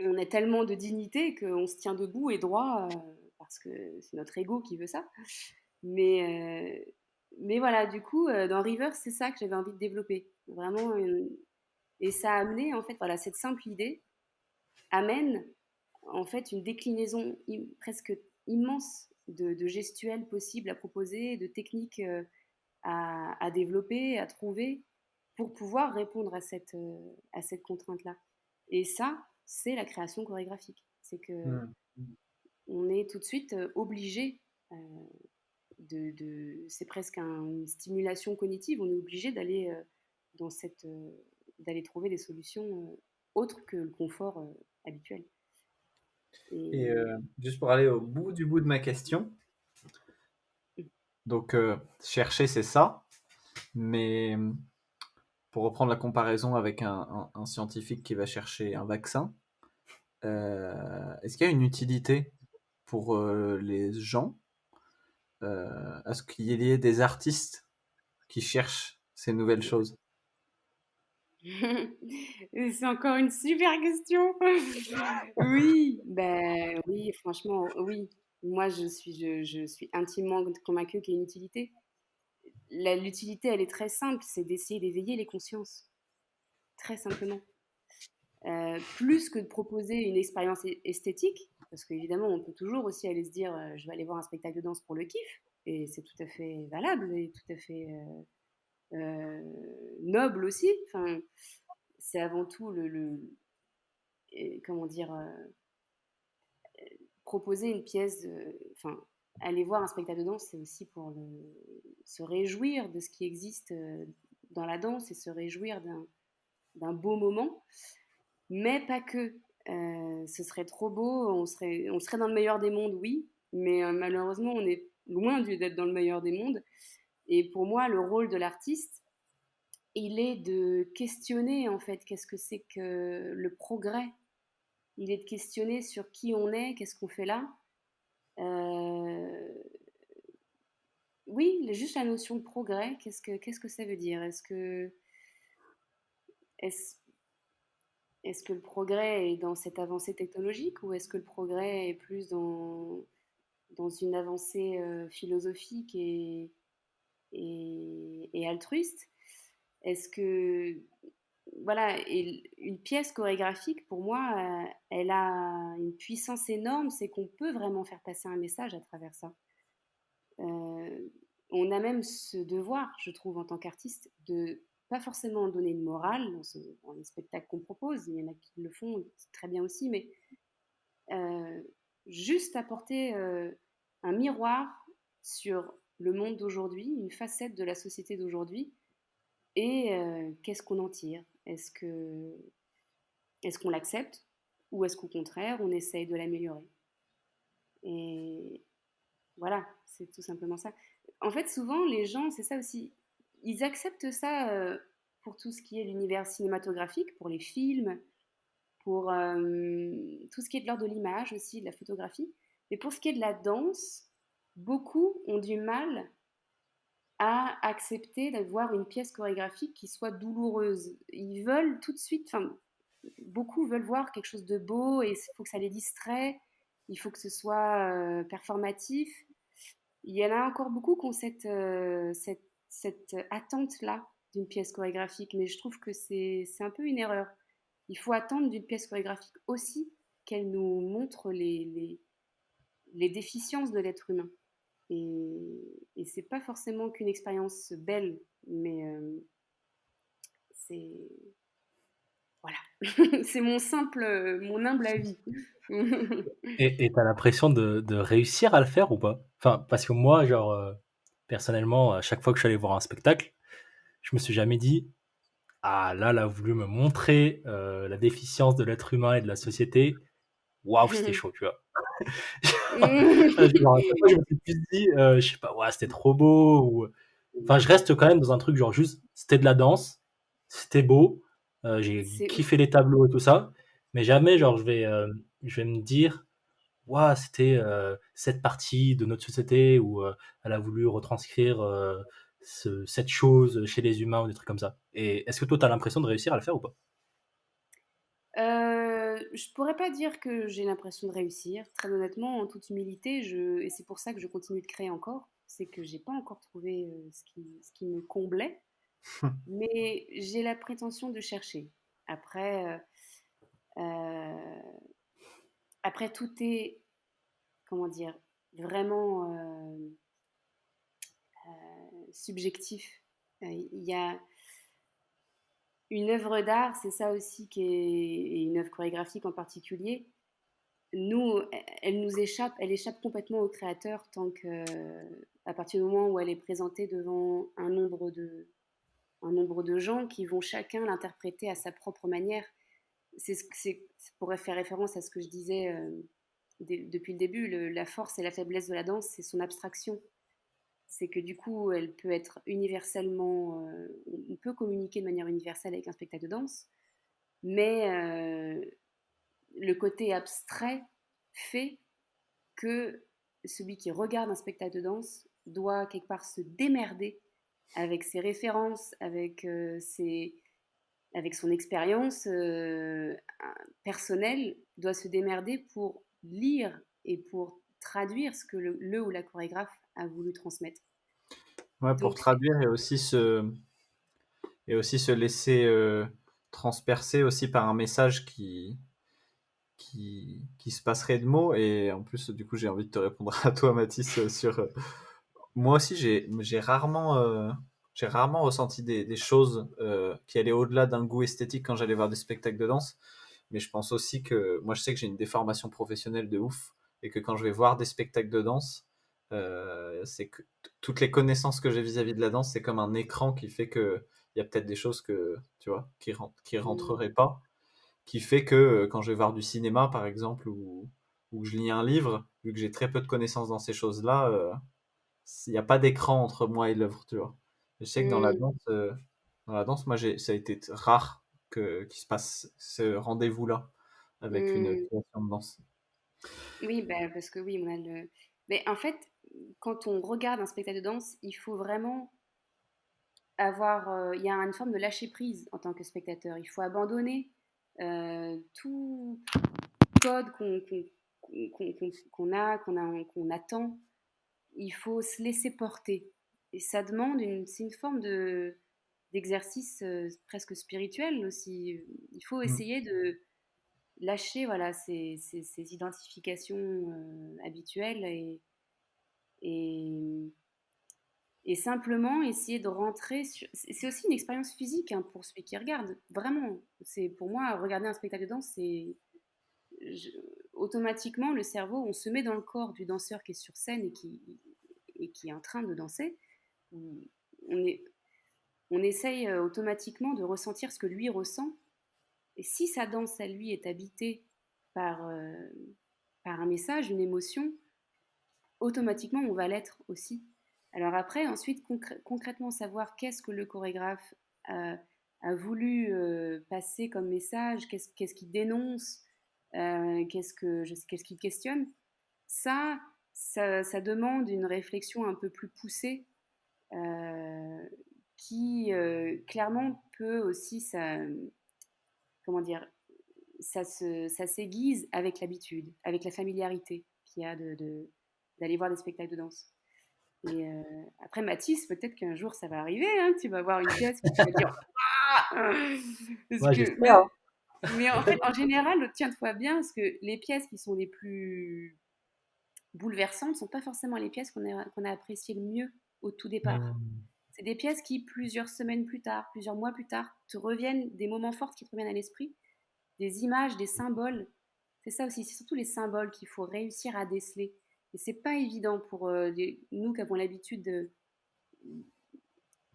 on a tellement de dignité qu'on se tient debout et droit parce que c'est notre ego qui veut ça. Mais, mais voilà, du coup, dans River, c'est ça que j'avais envie de développer. Vraiment, et ça a amené, en fait, voilà, cette simple idée amène en fait une déclinaison presque immense de gestuels possibles à proposer, de techniques à développer, à trouver pour pouvoir répondre à cette contrainte-là. Et ça, c'est la création chorégraphique. C'est que Hmm. on est tout de suite obligé c'est presque une stimulation cognitive. On est obligé d'aller d'aller trouver des solutions autres que le confort habituel. Et Et juste pour aller au bout du bout de ma question, donc chercher c'est ça, mais pour reprendre la comparaison avec un scientifique qui va chercher un vaccin, est-ce qu'il y a une utilité pour les gens à ce qu'il y ait des artistes qui cherchent ces nouvelles choses? c'est encore une super question. Oui, ben oui, franchement, oui. Moi, je suis intimement convaincue qu'il y a une utilité. L'utilité, elle est très simple, c'est d'essayer d'éveiller les consciences, très simplement. Plus que de proposer une expérience esthétique, parce qu'évidemment, on peut toujours aussi aller se dire, je vais aller voir un spectacle de danse pour le kiff, et c'est tout à fait valable et tout à fait noble aussi. Enfin, c'est avant tout comment dire, proposer une pièce, enfin, aller voir un spectacle de danse, c'est aussi pour se réjouir de ce qui existe dans la danse et se réjouir d'un beau moment, mais pas que. Ce serait trop beau, on serait dans le meilleur des mondes, oui, mais malheureusement, on est loin d'être dans le meilleur des mondes. Et pour moi, le rôle de l'artiste, il est de questionner, en fait, qu'est-ce que c'est que le progrès. Il est de questionner sur qui on est, qu'est-ce qu'on fait là. Euh, oui, juste la notion de progrès, qu'est-ce que ça veut dire? Est-ce, est-ce que le progrès est dans cette avancée technologique ou est-ce que le progrès est plus dans une avancée philosophique et altruiste? Est-ce que, voilà, et une pièce chorégraphique, pour moi, elle a une puissance énorme, c'est qu'on peut vraiment faire passer un message à travers ça. Euh, on a même ce devoir, je trouve, en tant qu'artiste, de pas forcément donner une morale dans les spectacles qu'on propose. Il y en a qui le font, c'est très bien aussi, mais euh, juste apporter un miroir sur le monde d'aujourd'hui, une facette de la société d'aujourd'hui, et qu'est-ce qu'on en tire? Est-ce qu'on l'accepte ou est-ce qu'au contraire, on essaye de l'améliorer? Et voilà, c'est tout simplement ça. En fait, souvent, les gens, c'est ça aussi, ils acceptent ça pour tout ce qui est l'univers cinématographique, pour les films, pour tout ce qui est de l'ordre de l'image aussi, de la photographie. Mais pour ce qui est de la danse, beaucoup ont du mal à accepter d'avoir une pièce chorégraphique qui soit douloureuse. Ils veulent tout de suite, enfin, beaucoup veulent voir quelque chose de beau et il faut que ça les distrait, il faut que ce soit performatif. Il y en a encore beaucoup qui ont cette attente-là d'une pièce chorégraphique, mais je trouve que c'est un peu une erreur. Il faut attendre d'une pièce chorégraphique aussi qu'elle nous montre les déficiences de l'être humain. Et c'est pas forcément qu'une expérience belle, mais c'est voilà, c'est mon humble avis. Et t'as l'impression de réussir à le faire ou pas? Enfin, parce que moi, genre, personnellement, à chaque fois que je suis allé voir un spectacle, je me suis jamais dit, ah là, elle a voulu me montrer la déficience de l'être humain et de la société. Waouh, c'était chaud, tu vois. Genre, à chaque fois, je me suis plus dit, je sais pas, ouais, c'était trop beau. Ou... Enfin, je reste quand même dans un truc, genre, juste, c'était de la danse, c'était beau, j'ai c'est kiffé les tableaux et tout ça, mais jamais, genre, je vais me dire, waouh, c'était cette partie de notre société où elle a voulu retranscrire cette chose chez les humains ou des trucs comme ça. Et est-ce que toi, tu as l'impression de réussir à le faire ou pas? Je pourrais pas dire que j'ai l'impression de réussir. Très honnêtement, en toute humilité, et c'est pour ça que je continue de créer encore, c'est que j'ai pas encore trouvé ce qui me comblait, mais j'ai la prétention de chercher. Après, euh, après tout est, comment dire, vraiment subjectif. Il y a une œuvre d'art, c'est ça aussi et une œuvre chorégraphique en particulier, nous, elle échappe complètement au créateur à partir du moment où elle est présentée devant un nombre de gens qui vont chacun l'interpréter à sa propre manière. Ça pourrait faire référence à ce que je disais depuis le début. La force et la faiblesse de la danse, c'est son abstraction. C'est que du coup, elle peut être universellement. On peut communiquer de manière universelle avec un spectacle de danse, mais le côté abstrait fait que celui qui regarde un spectacle de danse doit quelque part se démerder avec ses références, avec son expérience personnelle, doit se démerder pour lire et pour traduire ce que le ou la chorégraphe a voulu transmettre. Ouais, pour Donc, traduire et aussi se laisser transpercer aussi par un message qui se passerait de mots. Et en plus, du coup, j'ai envie de te répondre à toi, Mathis, sur... moi aussi, j'ai rarement ressenti des choses qui allaient au-delà d'un goût esthétique quand j'allais voir des spectacles de danse. Mais je pense aussi que moi, je sais que j'ai une déformation professionnelle de ouf et que quand je vais voir des spectacles de danse, c'est que toutes les connaissances que j'ai vis-à-vis de la danse, c'est comme un écran qui fait que il y a peut-être des choses que tu vois qui rentreraient pas, qui fait que quand je vais voir du cinéma par exemple ou que je lis un livre, vu que j'ai très peu de connaissances dans ces choses-là, il n'y a pas d'écran entre moi et l'œuvre, tu vois. Je sais que dans la danse, moi ça a été rare qu'il se passe ce rendez-vous-là avec une mm, création de danse. oui, bah, parce que oui, on a le. Mais en fait, quand on regarde un spectacle de danse, il faut vraiment avoir. Il y a une forme de lâcher prise en tant que spectateur. Il faut abandonner tout code qu'on attend. Il faut se laisser porter. Et ça demande c'est une forme d'exercice presque spirituel aussi. Il faut Mm. essayer de lâcher voilà, ces identifications habituelles et, et simplement essayer de rentrer sur... C'est aussi une expérience physique hein, pour celui qui regarde, vraiment. Pour moi, regarder un spectacle de danse, je- automatiquement, le cerveau, on se met dans le corps du danseur qui est sur scène et qui est en train de danser. On, est, on essaye automatiquement de ressentir ce que lui ressent. Et si sa danse à lui est habitée par, par un message, une émotion, automatiquement on va l'être aussi. Alors après, ensuite, concrètement savoir qu'est-ce que le chorégraphe a voulu passer comme message, qu'est-ce qu'il dénonce, qu'est-ce qu'il questionne, ça demande une réflexion un peu plus poussée euh, qui clairement peut aussi, comment dire, ça s'aiguise avec l'habitude, avec la familiarité qu'il y a d'aller voir des spectacles de danse. Et après, Mathis, peut-être qu'un jour ça va arriver, hein, tu vas voir une pièce et tu vas dire ah. Parce Ouais, que, j'espère. mais en fait, en général, tiens-toi bien, parce que les pièces qui sont les plus bouleversantes ne sont pas forcément les pièces qu'on a appréciées le mieux au tout départ. Hmm. C'est des pièces qui, plusieurs semaines plus tard, plusieurs mois plus tard, te reviennent, des moments forts qui te reviennent à l'esprit, des images, des symboles. C'est ça aussi, c'est surtout les symboles qu'il faut réussir à déceler. Et c'est pas évident pour nous qui avons l'habitude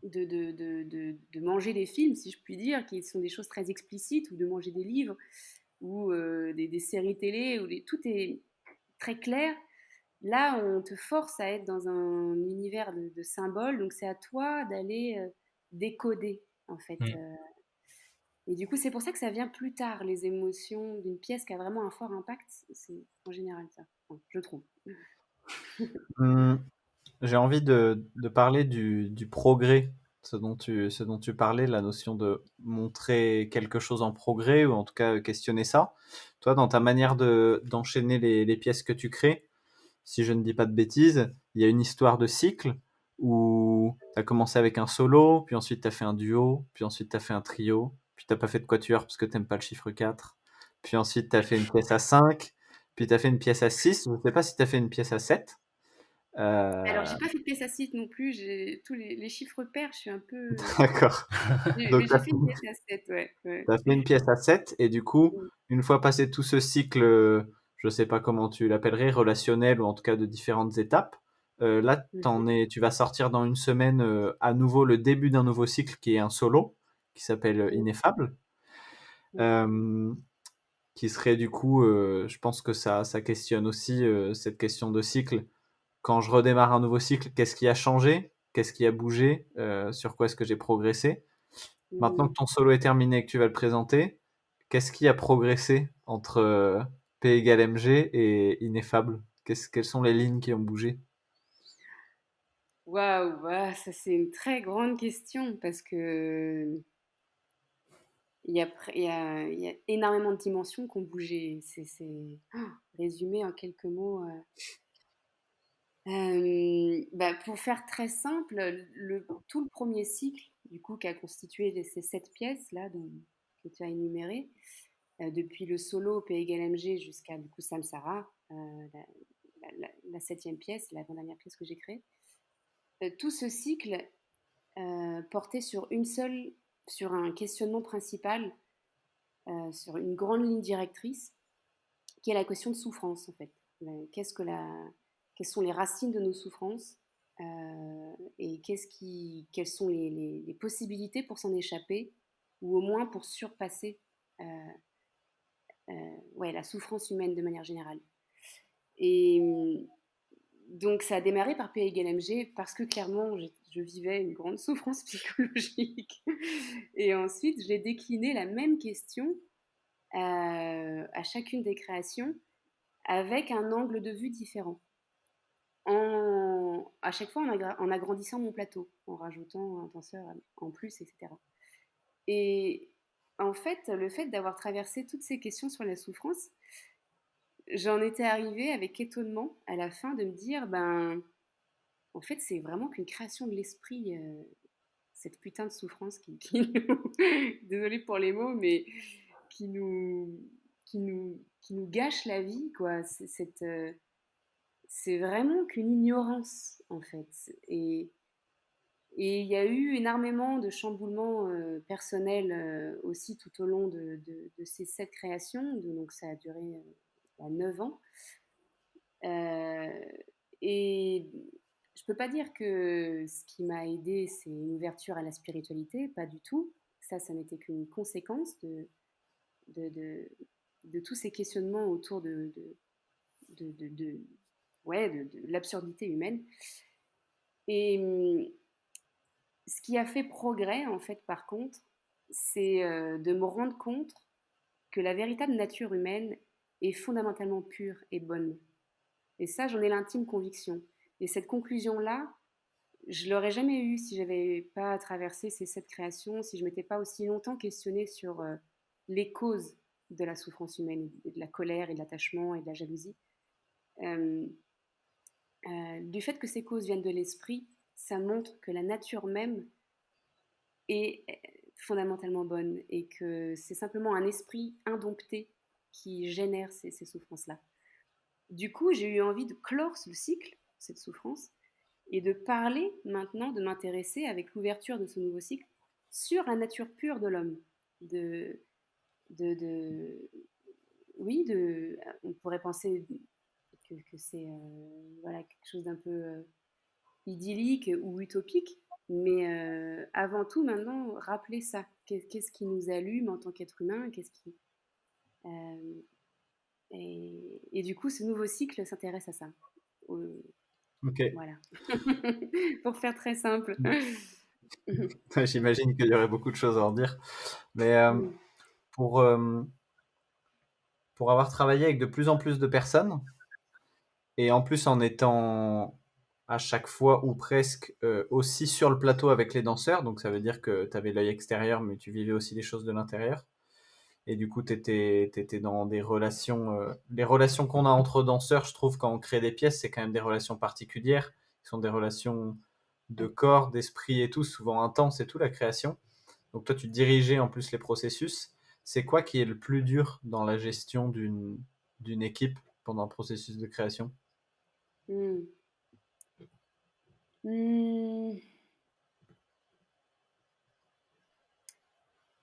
de manger des films, si je puis dire, qui sont des choses très explicites, ou de manger des livres, ou des séries télé, tout est très clair. Là, on te force à être dans un univers de symboles, donc c'est à toi d'aller décoder, en fait. Hmm. Et du coup, c'est pour ça que ça vient plus tard, les émotions d'une pièce qui a vraiment un fort impact. C'est en général ça, enfin, je trouve. Hum, J'ai envie de parler du progrès, ce dont tu parlais, la notion de montrer quelque chose en progrès, ou en tout cas questionner ça. Toi, dans ta manière d'enchaîner les pièces que tu crées, si je ne dis pas de bêtises, il y a une histoire de cycle où tu as commencé avec un solo, puis ensuite tu as fait un duo, puis ensuite tu as fait un trio, puis tu pas fait de quatuor parce que tu n'aimes pas le chiffre 4, puis ensuite tu as fait une pièce à 5, puis tu as fait une pièce à 6, je ne sais pas si tu as fait une pièce à 7. Alors, Euh, j'ai pas fait de pièce à site non plus, j'ai tous les chiffres pairs, je suis un peu. D'accord. Donc Mais tu j'ai as fait une pièce à 7, ouais. Ouais. fait une pièce à 7, et du coup, une fois passé tout ce cycle je sais pas comment tu l'appellerais, relationnel ou en tout cas de différentes étapes. Là, tu vas sortir dans une semaine à nouveau le début d'un nouveau cycle qui est un solo, qui s'appelle Ineffable. Qui serait du coup, je pense que ça questionne aussi cette question de cycle. Quand je redémarre un nouveau cycle, qu'est-ce qui a changé? Qu'est-ce qui a bougé? Sur quoi est-ce que j'ai progressé? Maintenant que ton solo est terminé et que tu vas le présenter, qu'est-ce qui a progressé entre P égale MG et Ineffable? Quelles sont les lignes qui ont bougé? Waouh, ça c'est une très grande question parce que il y a énormément de dimensions qui ont bougé. Résumé en quelques mots. Pour faire très simple, tout le premier cycle, du coup, qui a constitué ces 7 pièces là que tu as énumérées, depuis le solo P égale MG jusqu'à du coup Samsara, la 7e pièce, l'avant-dernière pièce que j'ai créée. Tout ce cycle portait sur un questionnement principal, sur une grande ligne directrice, qui est la question de souffrance en fait. Quelles sont les racines de nos souffrances et quelles sont les possibilités pour s'en échapper ou au moins pour surpasser la souffrance humaine de manière générale. Et donc ça a démarré par P égale MG parce que clairement je vivais une grande souffrance psychologique. Et ensuite j'ai décliné la même question à chacune des créations avec un angle de vue différent. À chaque fois en agrandissant mon plateau, en rajoutant un tenseur en plus, etc. Et en fait, le fait d'avoir traversé toutes ces questions sur la souffrance, j'en étais arrivée avec étonnement à la fin de me dire, en fait, c'est vraiment qu'une création de l'esprit, cette putain de souffrance qui nous... Désolée pour les mots, mais qui nous, qui nous gâche la vie, quoi. C'est vraiment qu'une ignorance, en fait. Et il y a eu énormément de chamboulements personnels aussi tout au long de ces 7 créations. Donc ça a duré 9 ans. Et je peux pas dire que ce qui m'a aidé, c'est une ouverture à la spiritualité, pas du tout. Ça n'était qu'une conséquence de, de, de tous ces questionnements autour de l'absurdité humaine. Et ce qui a fait progrès, en fait, par contre, c'est de me rendre compte que la véritable nature humaine est fondamentalement pure et bonne. Et ça, j'en ai l'intime conviction. Et cette conclusion-là, je l'aurais jamais eue si j'avais pas traversé ces 7 créations, si je m'étais pas aussi longtemps questionnée sur les causes de la souffrance humaine, et de la colère et de l'attachement et de la jalousie. Euh, du fait que ces causes viennent de l'esprit, ça montre que la nature même est fondamentalement bonne et que c'est simplement un esprit indompté qui génère ces souffrances-là. Du coup, j'ai eu envie de clore ce cycle, cette souffrance, et de parler maintenant, de m'intéresser avec l'ouverture de ce nouveau cycle sur la nature pure de l'homme. De, de, oui, on pourrait penser que c'est voilà, quelque chose d'un peu idyllique ou utopique, mais avant tout, maintenant, rappeler ça. Qu'est-ce qui nous allume en tant qu'être humain? Euh, et du coup, ce nouveau cycle s'intéresse à ça. Ok. Voilà. Pour faire très simple. J'imagine qu'il y aurait beaucoup de choses à en dire. Mais pour, pour avoir travaillé avec de plus en plus de personnes, et en plus en étant à chaque fois ou presque aussi sur le plateau avec les danseurs, donc ça veut dire que tu avais l'œil extérieur, mais tu vivais aussi les choses de l'intérieur. Et du coup, tu étais dans des relations. Les relations qu'on a entre danseurs, je trouve, quand on crée des pièces, c'est quand même des relations particulières. Ce sont des relations de corps, d'esprit et tout, souvent intenses et tout, la création. Donc toi, tu dirigeais en plus les processus. C'est quoi qui est le plus dur dans la gestion d'une équipe pendant un processus de création? Hmm. Hmm.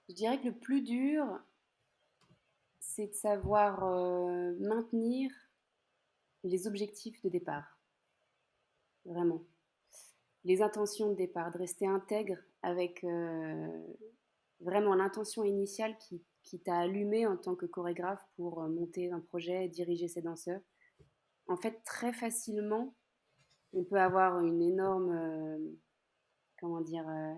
Je dirais que le plus dur, c'est de savoir maintenir les objectifs de départ, vraiment. Les intentions de départ, de rester intègre avec vraiment l'intention initiale qui t'a allumé en tant que chorégraphe pour monter un projet, diriger ses danseurs. En fait, très facilement, on peut avoir une énorme, comment dire, euh,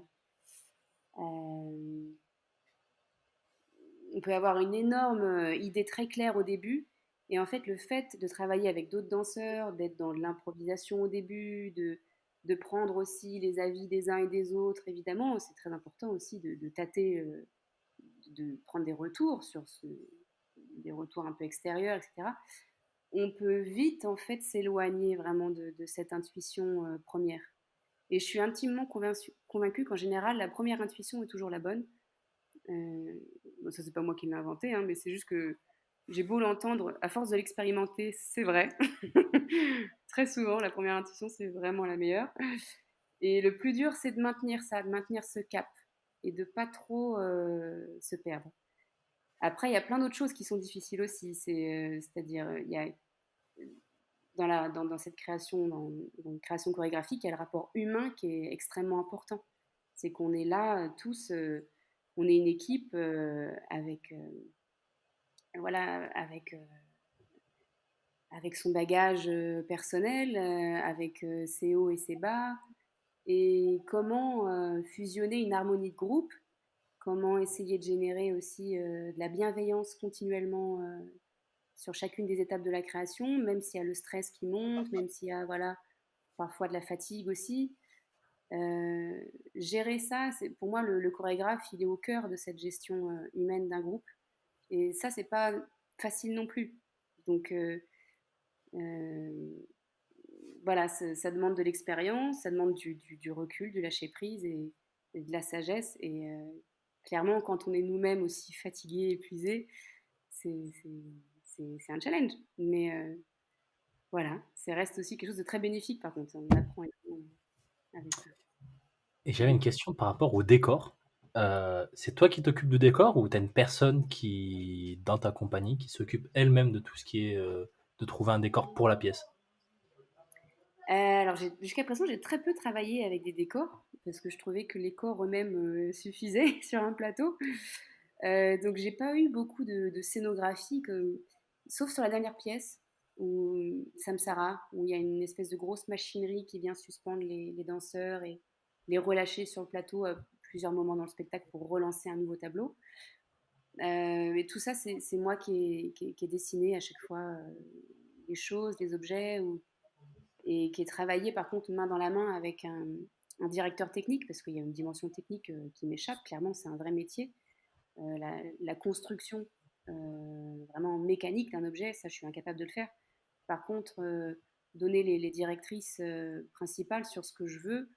on peut avoir une énorme idée très claire au début. Et en fait, le fait de travailler avec d'autres danseurs, d'être dans l'improvisation au début, de prendre aussi les avis des uns et des autres, évidemment, c'est très important aussi de tâter, de prendre des retours des retours un peu extérieurs, etc. On peut vite en fait s'éloigner vraiment de cette intuition première. Et je suis intimement convaincue qu'en général, la première intuition est toujours la bonne. Bon, ça, c'est pas moi qui l'ai inventé, hein, mais c'est juste que j'ai beau l'entendre, à force de l'expérimenter, c'est vrai. Très souvent, la première intuition, c'est vraiment la meilleure. Et le plus dur, c'est de maintenir ça, de maintenir ce cap et de pas trop se perdre. Après, il y a plein d'autres choses qui sont difficiles aussi. C'est-à-dire, il y a dans cette création, dans une création chorégraphique, il y a le rapport humain qui est extrêmement important. C'est qu'on est là tous, on est une équipe avec, voilà, avec son bagage personnel, avec ses hauts et ses bas, et comment fusionner une harmonie de groupe, comment essayer de générer aussi de la bienveillance continuellement sur chacune des étapes de la création, même s'il y a le stress qui monte, même s'il y a voilà, parfois de la fatigue aussi. Gérer ça, c'est, pour moi, le chorégraphe, il est au cœur de cette gestion humaine d'un groupe. Et ça, c'est pas facile non plus. Donc, euh, voilà, ça demande de l'expérience, ça demande du recul, du lâcher prise et de la sagesse. Et clairement, quand on est nous-mêmes aussi fatigués, épuisés, c'est un challenge. Mais voilà, ça reste aussi quelque chose de très bénéfique, par contre. On apprend énormément avec ça. Et j'avais une question par rapport au décor. C'est toi qui t'occupes du décor ou tu as une personne qui, dans ta compagnie, qui s'occupe elle-même de tout ce qui est de trouver un décor pour la pièce? Alors, jusqu'à présent, j'ai très peu travaillé avec des décors parce que je trouvais que les corps eux-mêmes suffisaient sur un plateau. Donc, j'ai pas eu beaucoup de scénographie, sauf sur la dernière pièce, où Samsara, où il y a une espèce de grosse machinerie qui vient suspendre les danseurs et les relâcher sur le plateau à plusieurs moments dans le spectacle pour relancer un nouveau tableau. Et tout ça, c'est moi qui ai dessiné à chaque fois les choses, les objets, et qui est travaillé par contre main dans la main avec un directeur technique, parce qu'il y a une dimension technique qui m'échappe. Clairement, c'est un vrai métier. La construction vraiment mécanique d'un objet, ça, je suis incapable de le faire. Par contre, donner les directrices principales sur ce que je veux,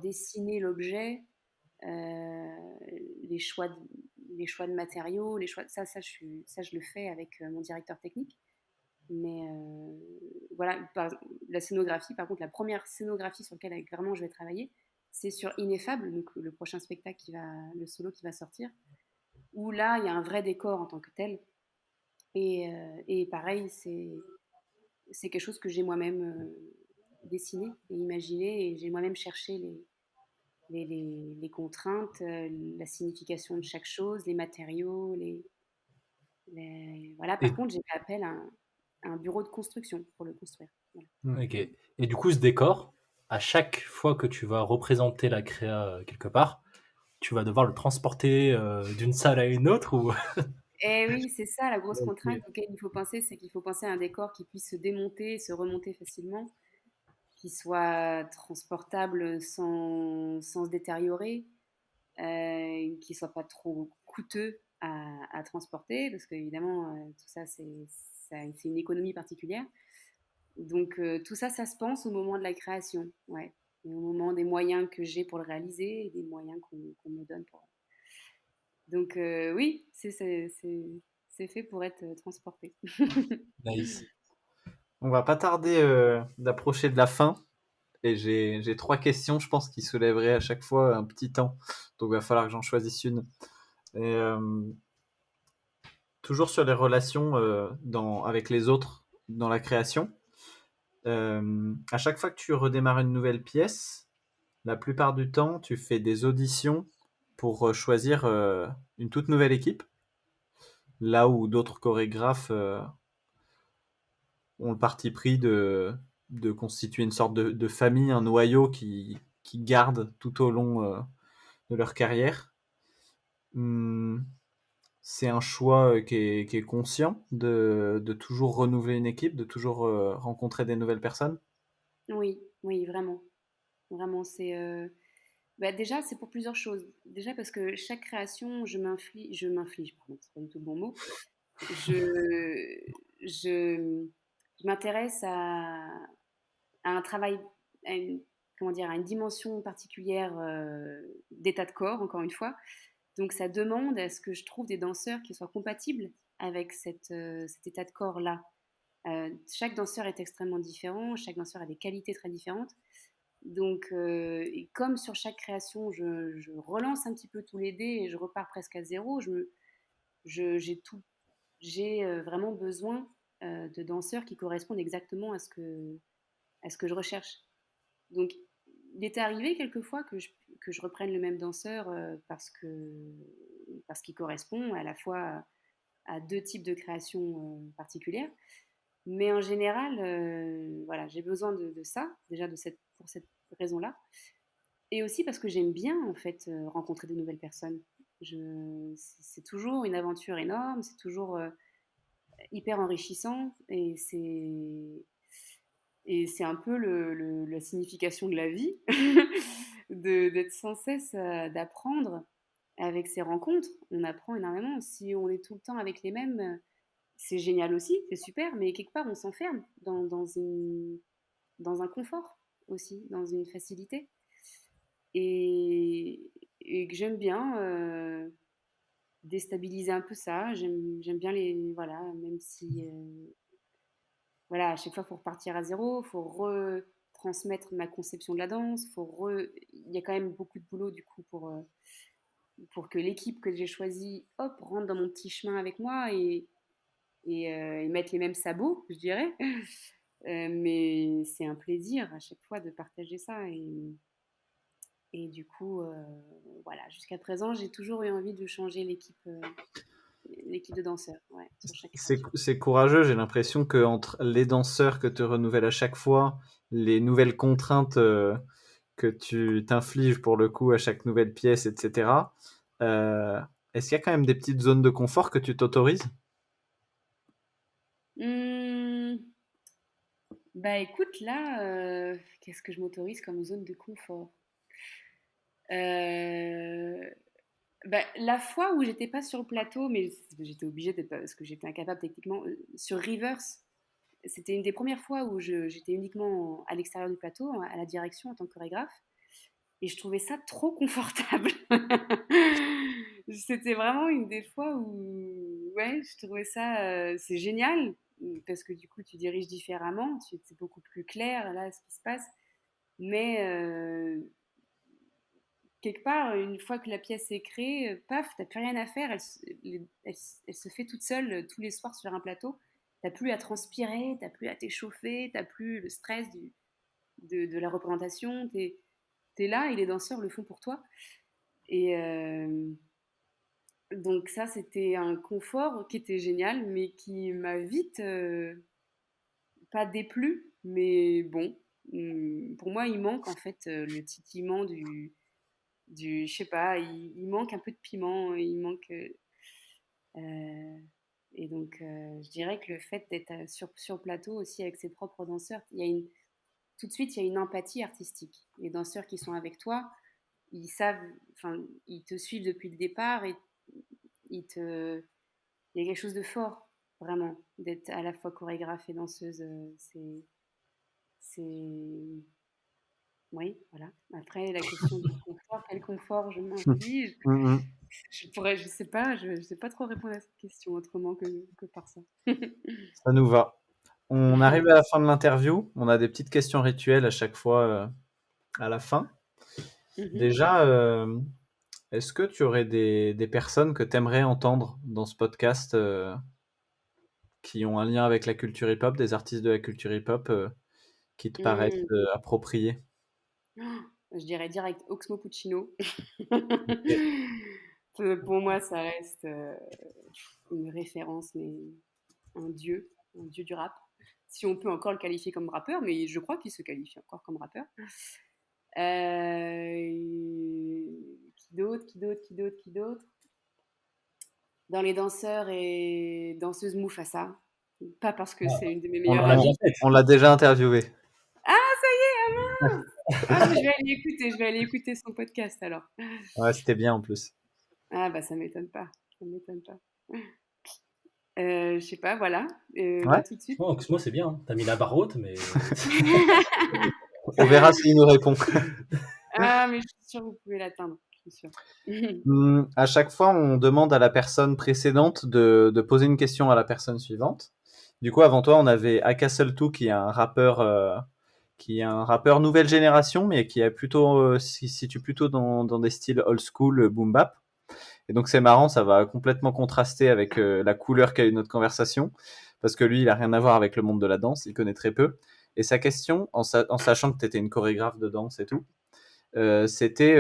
dessiner l'objet, euh, les, choix de, les choix de matériaux, ça, je le fais avec mon directeur technique. Mais voilà, la scénographie, par contre, la première scénographie sur laquelle vraiment je vais travailler, c'est sur Ineffable, donc le prochain spectacle le solo qui va sortir, où là, il y a un vrai décor en tant que tel. Et pareil, c'est quelque chose que j'ai moi-même dessiné et imaginé, et j'ai moi-même cherché les contraintes, la signification de chaque chose, les matériaux, voilà. Par Et, contre, j'ai fait appel à un bureau de construction pour le construire. Voilà. ok. Et du coup, ce décor, à chaque fois que tu vas représenter la créa quelque part, tu vas devoir le transporter d'une salle à une autre ou... Et oui, c'est ça la grosse contrainte Ok. auquel il faut penser, c'est qu'il faut penser à un décor qui puisse se démonter et se remonter facilement, qui soit transportable sans se détériorer, qui soit pas trop coûteux à transporter, parce qu'évidemment, tout ça, c'est une économie particulière. Donc, tout ça, ça se pense au moment de la création, ouais. Et au moment des moyens que j'ai pour le réaliser et des moyens qu'on me donne pour. Donc, oui, c'est fait pour être transporté. Nice. On va pas tarder d'approcher de la fin. Et j'ai 3 questions, je pense, qui soulèveraient à chaque fois un petit temps. Donc, il va falloir que j'en choisisse une. Et, toujours sur les relations avec les autres dans la création. À chaque fois que tu redémarres une nouvelle pièce, la plupart du temps, tu fais des auditions pour choisir une toute nouvelle équipe. Là où d'autres chorégraphes ont le parti pris de constituer une sorte de famille, un noyau qui garde tout au long de leur carrière. C'est un choix qui est conscient de toujours renouveler une équipe, de toujours rencontrer des nouvelles personnes. Oui, oui, vraiment. Vraiment, déjà, c'est pour plusieurs choses. Déjà parce que chaque création, pardon, c'est pas du tout le bon mot. Je, je, je m'intéresse à un travail, à une, comment dire, à une dimension particulière d'état de corps, encore une fois. Donc ça demande à ce que je trouve des danseurs qui soient compatibles avec cet état de corps-là. Chaque danseur est extrêmement différent, chaque danseur a des qualités très différentes. Donc, et comme sur chaque création, je relance un petit peu tous les dés et je repars presque à zéro, j'ai vraiment besoin de danseurs qui correspondent exactement à ce que je recherche. Donc, il était arrivé quelquefois que je reprenne le même danseur parce qu'il correspond à la fois à deux types de créations particulières. Mais en général, voilà, j'ai besoin de ça, déjà pour cette raison-là. Et aussi parce que j'aime bien, en fait, rencontrer de nouvelles personnes. C'est toujours une aventure énorme, c'est toujours hyper enrichissant et c'est un peu la signification de la vie, d'être sans cesse, d'apprendre avec ces rencontres. On apprend énormément. Si on est tout le temps avec les mêmes, c'est génial aussi, c'est super, mais quelque part, on s'enferme dans un confort aussi, dans une facilité. Et, et que j'aime bien déstabiliser un peu ça. J'aime bien voilà, même si voilà, à chaque fois, il faut repartir à zéro, il faut retransmettre ma conception de la danse, il y a quand même beaucoup de boulot du coup pour que l'équipe que j'ai choisie, hop, rentre dans mon petit chemin avec moi et mettre les mêmes sabots, je dirais. Mais c'est un plaisir à chaque fois de partager ça et du coup, voilà, jusqu'à présent, j'ai toujours eu envie de changer l'équipe de danseurs, ouais, sur chaque création. C'est courageux, j'ai l'impression que entre les danseurs que tu renouvelles à chaque fois, les nouvelles contraintes que tu t'infliges pour le coup à chaque nouvelle pièce, etc. Est-ce qu'il y a quand même des petites zones de confort que tu t'autorises? Mmh, bah écoute, là, qu'est-ce que je m'autorise comme zone de confort? Euh, Bah, la fois où j'étais pas sur le plateau, mais j'étais obligée d'être parce que j'étais incapable techniquement, sur Rivers, c'était une des premières fois où j'étais uniquement à l'extérieur du plateau, à la direction en tant que chorégraphe, et je trouvais ça trop confortable. C'était vraiment une des fois où, ouais, je trouvais ça, c'est génial, parce que du coup, tu diriges différemment, c'est beaucoup plus clair là ce qui se passe, mais quelque part, une fois que la pièce est créée, paf, t'as plus rien à faire. Elle se fait toute seule tous les soirs sur un plateau. T'as plus à transpirer, t'as plus à t'échauffer, t'as plus le stress de la représentation. T'es là et les danseurs le font pour toi. Et donc ça, c'était un confort qui était génial, mais qui m'a vite pas déplu. Mais bon, pour moi, il manque en fait le titillement je sais pas, il manque un peu de piment, il manque. Et donc, je dirais que le fait d'être sur plateau aussi avec ses propres danseurs, tout de suite, il y a une empathie artistique. Les danseurs qui sont avec toi, ils savent, enfin, ils te suivent depuis le départ et il y a quelque chose de fort, vraiment, d'être à la fois chorégraphe et danseuse. C'est, oui, voilà. Après, la question du confort, quel confort je m'inflige? Je sais pas trop répondre à cette question autrement que par ça. Ça nous va. On arrive à la fin de l'interview. On a des petites questions rituelles à chaque fois à la fin. Mhm. Déjà, Est-ce que tu aurais des personnes que tu aimerais entendre dans ce podcast qui ont un lien avec la culture hip-hop, des artistes de la culture hip-hop qui te paraissent Hmm. appropriés? Je dirais direct Oxmo Puccino. Ok. Pour moi, ça reste une référence, mais un dieu du rap. Si on peut encore le qualifier comme rappeur, mais je crois qu'il se qualifie encore comme rappeur. Qui d'autre? Dans les danseurs et danseuses Mufasa. Pas parce que c'est une de mes On meilleures l'a amies. déjà fait. On l'a déjà interviewé. Ah, ça y est, ah mince! Ah, mais je vais aller écouter son podcast alors. Ouais, c'était bien en plus. Ah, bah ça m'étonne pas. Ça m'étonne pas. Je sais pas, voilà. Ouais, Là, tout de suite. Moi, c'est bien. Hein. T'as mis la barre haute, mais. on verra s'il nous répond. Ah, mais je suis sûre que vous pouvez l'atteindre. Je suis sûre. À chaque fois, on demande à la personne précédente de poser une question à la personne suivante. Du coup, avant toi, on avait Akastle2 qui est un rappeur nouvelle génération, mais qui est plutôt se situe plutôt dans des styles old school, boom bap. Et donc c'est marrant, ça va complètement contraster avec la couleur qu'a eu notre conversation, parce que lui, il a rien à voir avec le monde de la danse, il connaît très peu. Et sa question, en sachant que tu étais une chorégraphe de danse et tout, c'était,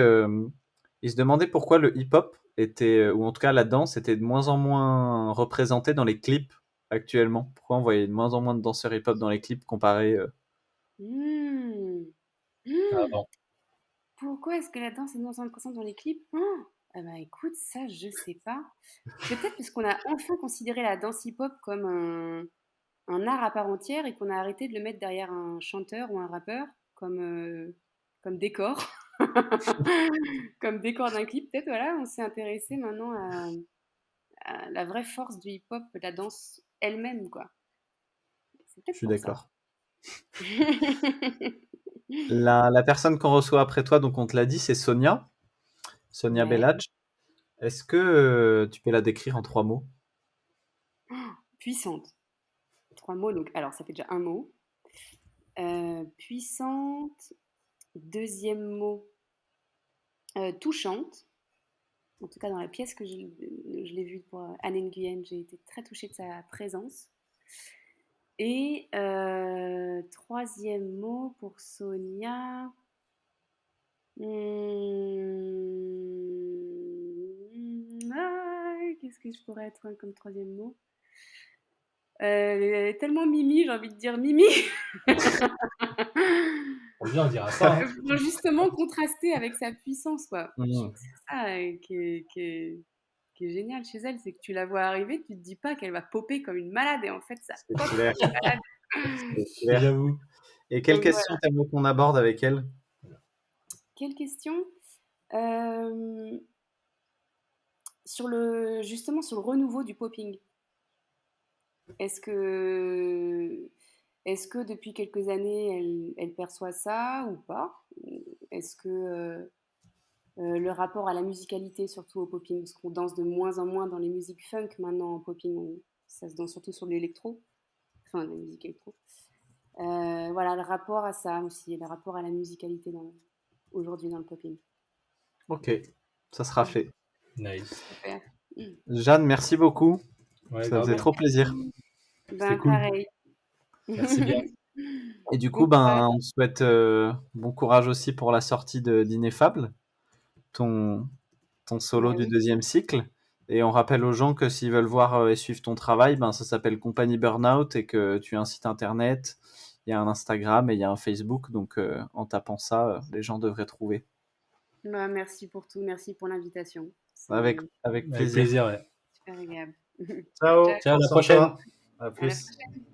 il se demandait pourquoi le hip-hop était, ou en tout cas la danse, était de moins en moins représentée dans les clips actuellement. Pourquoi on voyait de moins en moins de danseurs hip-hop dans les clips comparé Hmm. Ah, Hmm. bon. Pourquoi est-ce que la danse est de moins en moins présente dans les clips? Oh, ah bah écoute, ça je sais pas. Peut-être parce qu'on a enfin considéré la danse hip-hop comme un art à part entière et qu'on a arrêté de le mettre derrière un chanteur ou un rappeur comme décor. Comme décor d'un clip, peut-être, voilà, on s'est intéressé maintenant à la vraie force du hip-hop, de la danse elle-même, quoi. C'est Je peut-être suis pour ça. d'accord. La personne qu'on reçoit après toi, donc on te l'a dit, c'est Sonia Ouais. Belladj. Est-ce que tu peux la décrire en 3 mots? Puissante. 3 mots, donc alors ça fait déjà un mot. Puissante. Deuxième mot, touchante. En tout cas, dans la pièce que je l'ai vue pour Anne Nguyen, j'ai été très touchée de sa présence. Et troisième mot pour Sonia. Qu'est-ce que je pourrais être comme troisième mot? Elle est tellement mimi, j'ai envie de dire mimi. On bien, on dira ça. Hein. Pour justement contraster avec sa puissance, quoi. Je Mmh. trouve que c'est ça qui est génial chez elle, c'est que tu la vois arriver, tu te dis pas qu'elle va popper comme une malade, et en fait, ça C'est pop clair. comme une malade. C'est clair. J'avoue. Et quelle Donc question t'aimerais qu'on aborde avec elle? quelle question? Euh, justement sur le renouveau du popping. Est-ce que, est-ce que depuis quelques années, elle perçoit ça ou pas? Est-ce que le rapport à la musicalité, surtout au popping, parce qu'on danse de moins en moins dans les musiques funk maintenant en popping, ça se danse surtout sur de l'électro, enfin de la musique électro. Voilà, le rapport à ça aussi, le rapport à la musicalité aujourd'hui dans le popping. Ok, ça sera fait. Nice. Super. Jeanne, merci beaucoup. Ouais, Ça grave. faisait trop plaisir. Ben, cool. pareil. Merci bien. Et du coup, Bon courage. on te souhaite bon courage aussi pour la sortie d'Ineffable, ton solo Bah du oui. deuxième cycle. Et on rappelle aux gens que s'ils veulent voir et suivre ton travail, ça s'appelle Compagnie Burnout et que tu as un site internet, il y a un Instagram et il y a un Facebook. Donc en tapant ça, les gens devraient trouver. Bah, merci pour tout, merci pour l'invitation. C'est Avec Avec plaisir. plaisir, ouais. super agréable. Ciao. Ciao. Ciao, à la Prends soin de prochaine. toi. À À la plus. prochaine.